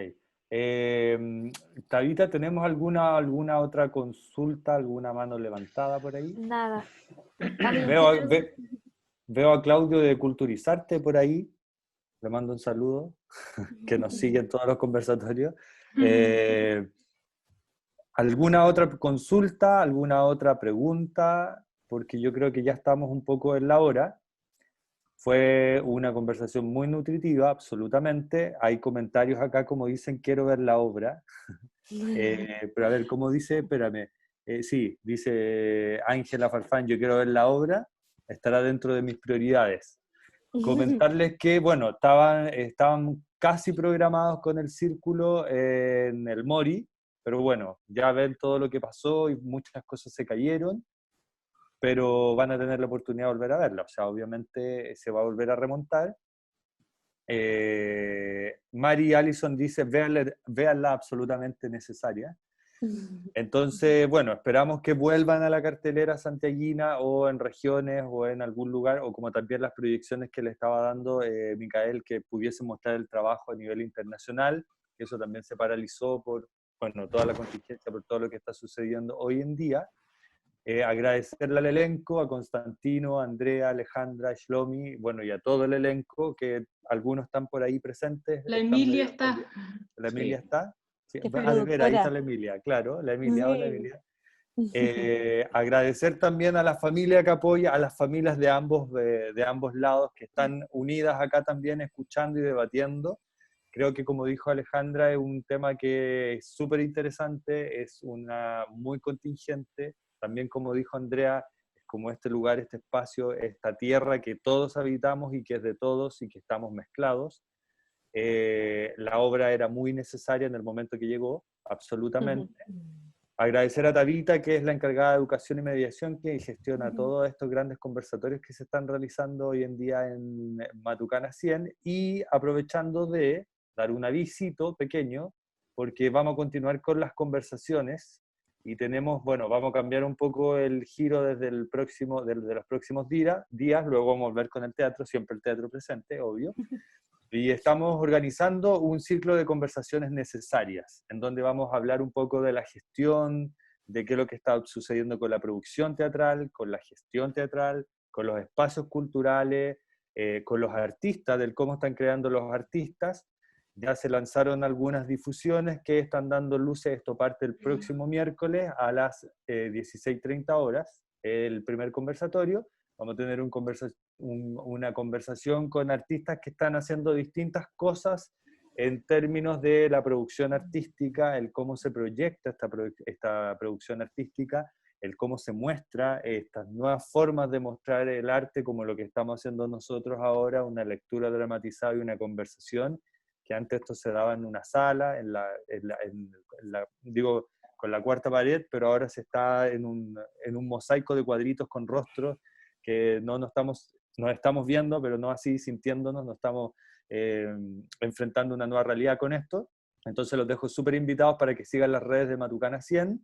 Tabita, ¿tenemos alguna otra consulta, alguna mano levantada por ahí? Nada. Veo a Claudio de Culturizarte por ahí. Le mando un saludo, que nos sigue en todos los conversatorios. ¿Alguna otra consulta, alguna otra pregunta? Porque yo creo que ya estamos un poco en la hora. Fue una conversación muy nutritiva, absolutamente. Hay comentarios acá como dicen, quiero ver la obra. Pero a ver, ¿cómo dice? Espérame. Sí, dice Ángela Farfán, yo quiero ver la obra, estará dentro de mis prioridades. Comentarles que, bueno, estaban casi programados con el círculo en el Mori, pero bueno, ya ven todo lo que pasó y muchas cosas se cayeron, pero van a tener la oportunidad de volver a verla, o sea, obviamente se va a volver a remontar. Mari Allison dice, véanla absolutamente necesaria. Entonces, bueno, esperamos que vuelvan a la cartelera santiaguina o en regiones o en algún lugar, o como también las proyecciones que le estaba dando Micael, que pudiese mostrar el trabajo a nivel internacional, que eso también se paralizó por, bueno, toda la contingencia, por todo lo que está sucediendo hoy en día. Agradecerle al elenco, a Constantino, a Andrea, Alejandra, a Shlomi, bueno, y a todo el elenco, que algunos están por ahí presentes. La Emilia está. La Emilia está. Sí. Qué De ver, ahí está productora. la Emilia, claro, la Emilia, Sí. hola Emilia. Agradecer también a la familia que apoya, a las familias de ambos lados que están unidas acá también escuchando y debatiendo. Creo que, como dijo Alejandra, es un tema que es súper interesante, es muy contingente. También, como dijo Andrea, como este lugar, este espacio, esta tierra que todos habitamos y que es de todos y que estamos mezclados. La obra era muy necesaria en el momento que llegó, absolutamente. Agradecer a Tabita, que es la encargada de educación y mediación, que gestiona todos estos grandes conversatorios que se están realizando hoy en día en Matucana 100, y aprovechando de dar un avisito pequeño, porque vamos a continuar con las conversaciones, y tenemos, bueno, vamos a cambiar un poco el giro desde los próximos días, luego vamos a volver con el teatro, siempre el teatro presente, obvio. Y estamos organizando un ciclo de conversaciones necesarias, en donde vamos a hablar un poco de la gestión, de qué es lo que está sucediendo con la producción teatral, con la gestión teatral, con los espacios culturales, con los artistas, del cómo están creando los artistas. Ya se lanzaron algunas difusiones que están dando luces. Esto parte el próximo miércoles a las 16:30 horas, el primer conversatorio. Vamos a tener una conversación con artistas que están haciendo distintas cosas en términos de la producción artística, el cómo se proyecta esta producción artística, el cómo se muestra estas nuevas formas de mostrar el arte, como lo que estamos haciendo nosotros ahora, una lectura dramatizada y una conversación, que antes esto se daba en una sala, digo, con la cuarta pared, pero ahora se está en un mosaico de cuadritos con rostros, que no nos estamos viendo, pero no así sintiéndonos, nos estamos enfrentando una nueva realidad con esto. Entonces los dejo súper invitados para que sigan las redes de Matucana 100,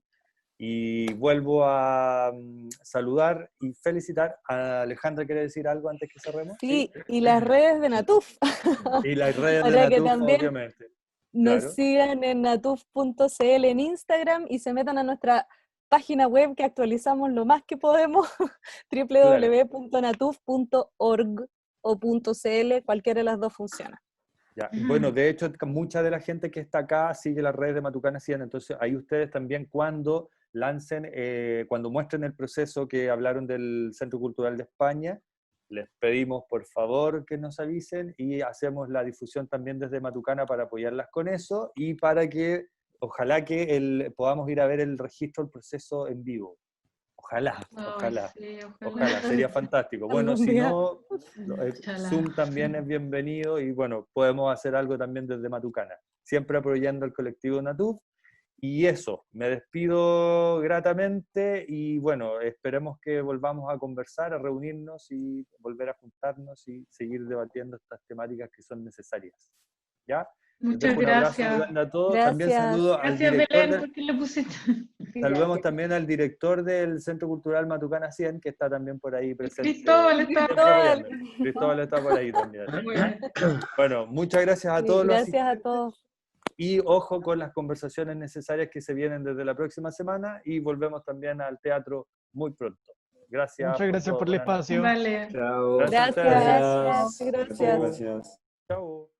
y vuelvo a saludar y felicitar a Alejandra. ¿Quiere decir algo antes que cerremos? Sí, y las redes de Natuf. Y las redes de Para que Natuf, también obviamente. nos Claro. sigan en natuf.cl en Instagram y se metan a nuestra página web, que actualizamos lo más que podemos, www.natuf.org o .cl, cualquiera de las dos funciona. Ya. Bueno, de hecho, mucha de la gente que está acá sigue las redes de Matucana 100, entonces ahí ustedes también, cuando lancen, cuando muestren el proceso que hablaron del Centro Cultural de España, les pedimos por favor que nos avisen, y hacemos la difusión también desde Matucana para apoyarlas con eso, y para que, ojalá que podamos ir a ver el registro del proceso en vivo. Ojalá, ojalá, Sí, ojalá, sería fantástico. Bueno, Algún si día. no, Ojalá. Zoom también es bienvenido, y bueno, podemos hacer algo también desde Matucana, siempre apoyando al colectivo Natuf. Y eso, me despido gratamente, y bueno, esperemos que volvamos a conversar, a reunirnos y volver a juntarnos y seguir debatiendo estas temáticas que son necesarias. ¿Ya? Les Muchas dejo un abrazo gracias. grande a todos. También Gracias. saludo al Gracias, director Belén, del... porque le pusiste. Saludemos también al director del Centro Cultural Matucana 100, que está también por ahí presente. Cristóbal está. Cristóbal. Cristóbal está por ahí también. Muy bien. Bueno, muchas gracias a todos los Gracias a asistentes, todos. y ojo con las conversaciones necesarias que se vienen desde la próxima semana, y volvemos también al teatro muy pronto. Gracias. Muchas gracias todo. por el Buenas noches. espacio. Vale. Chao. Gracias a ustedes. Gracias. Gracias. Gracias. Gracias. Chao.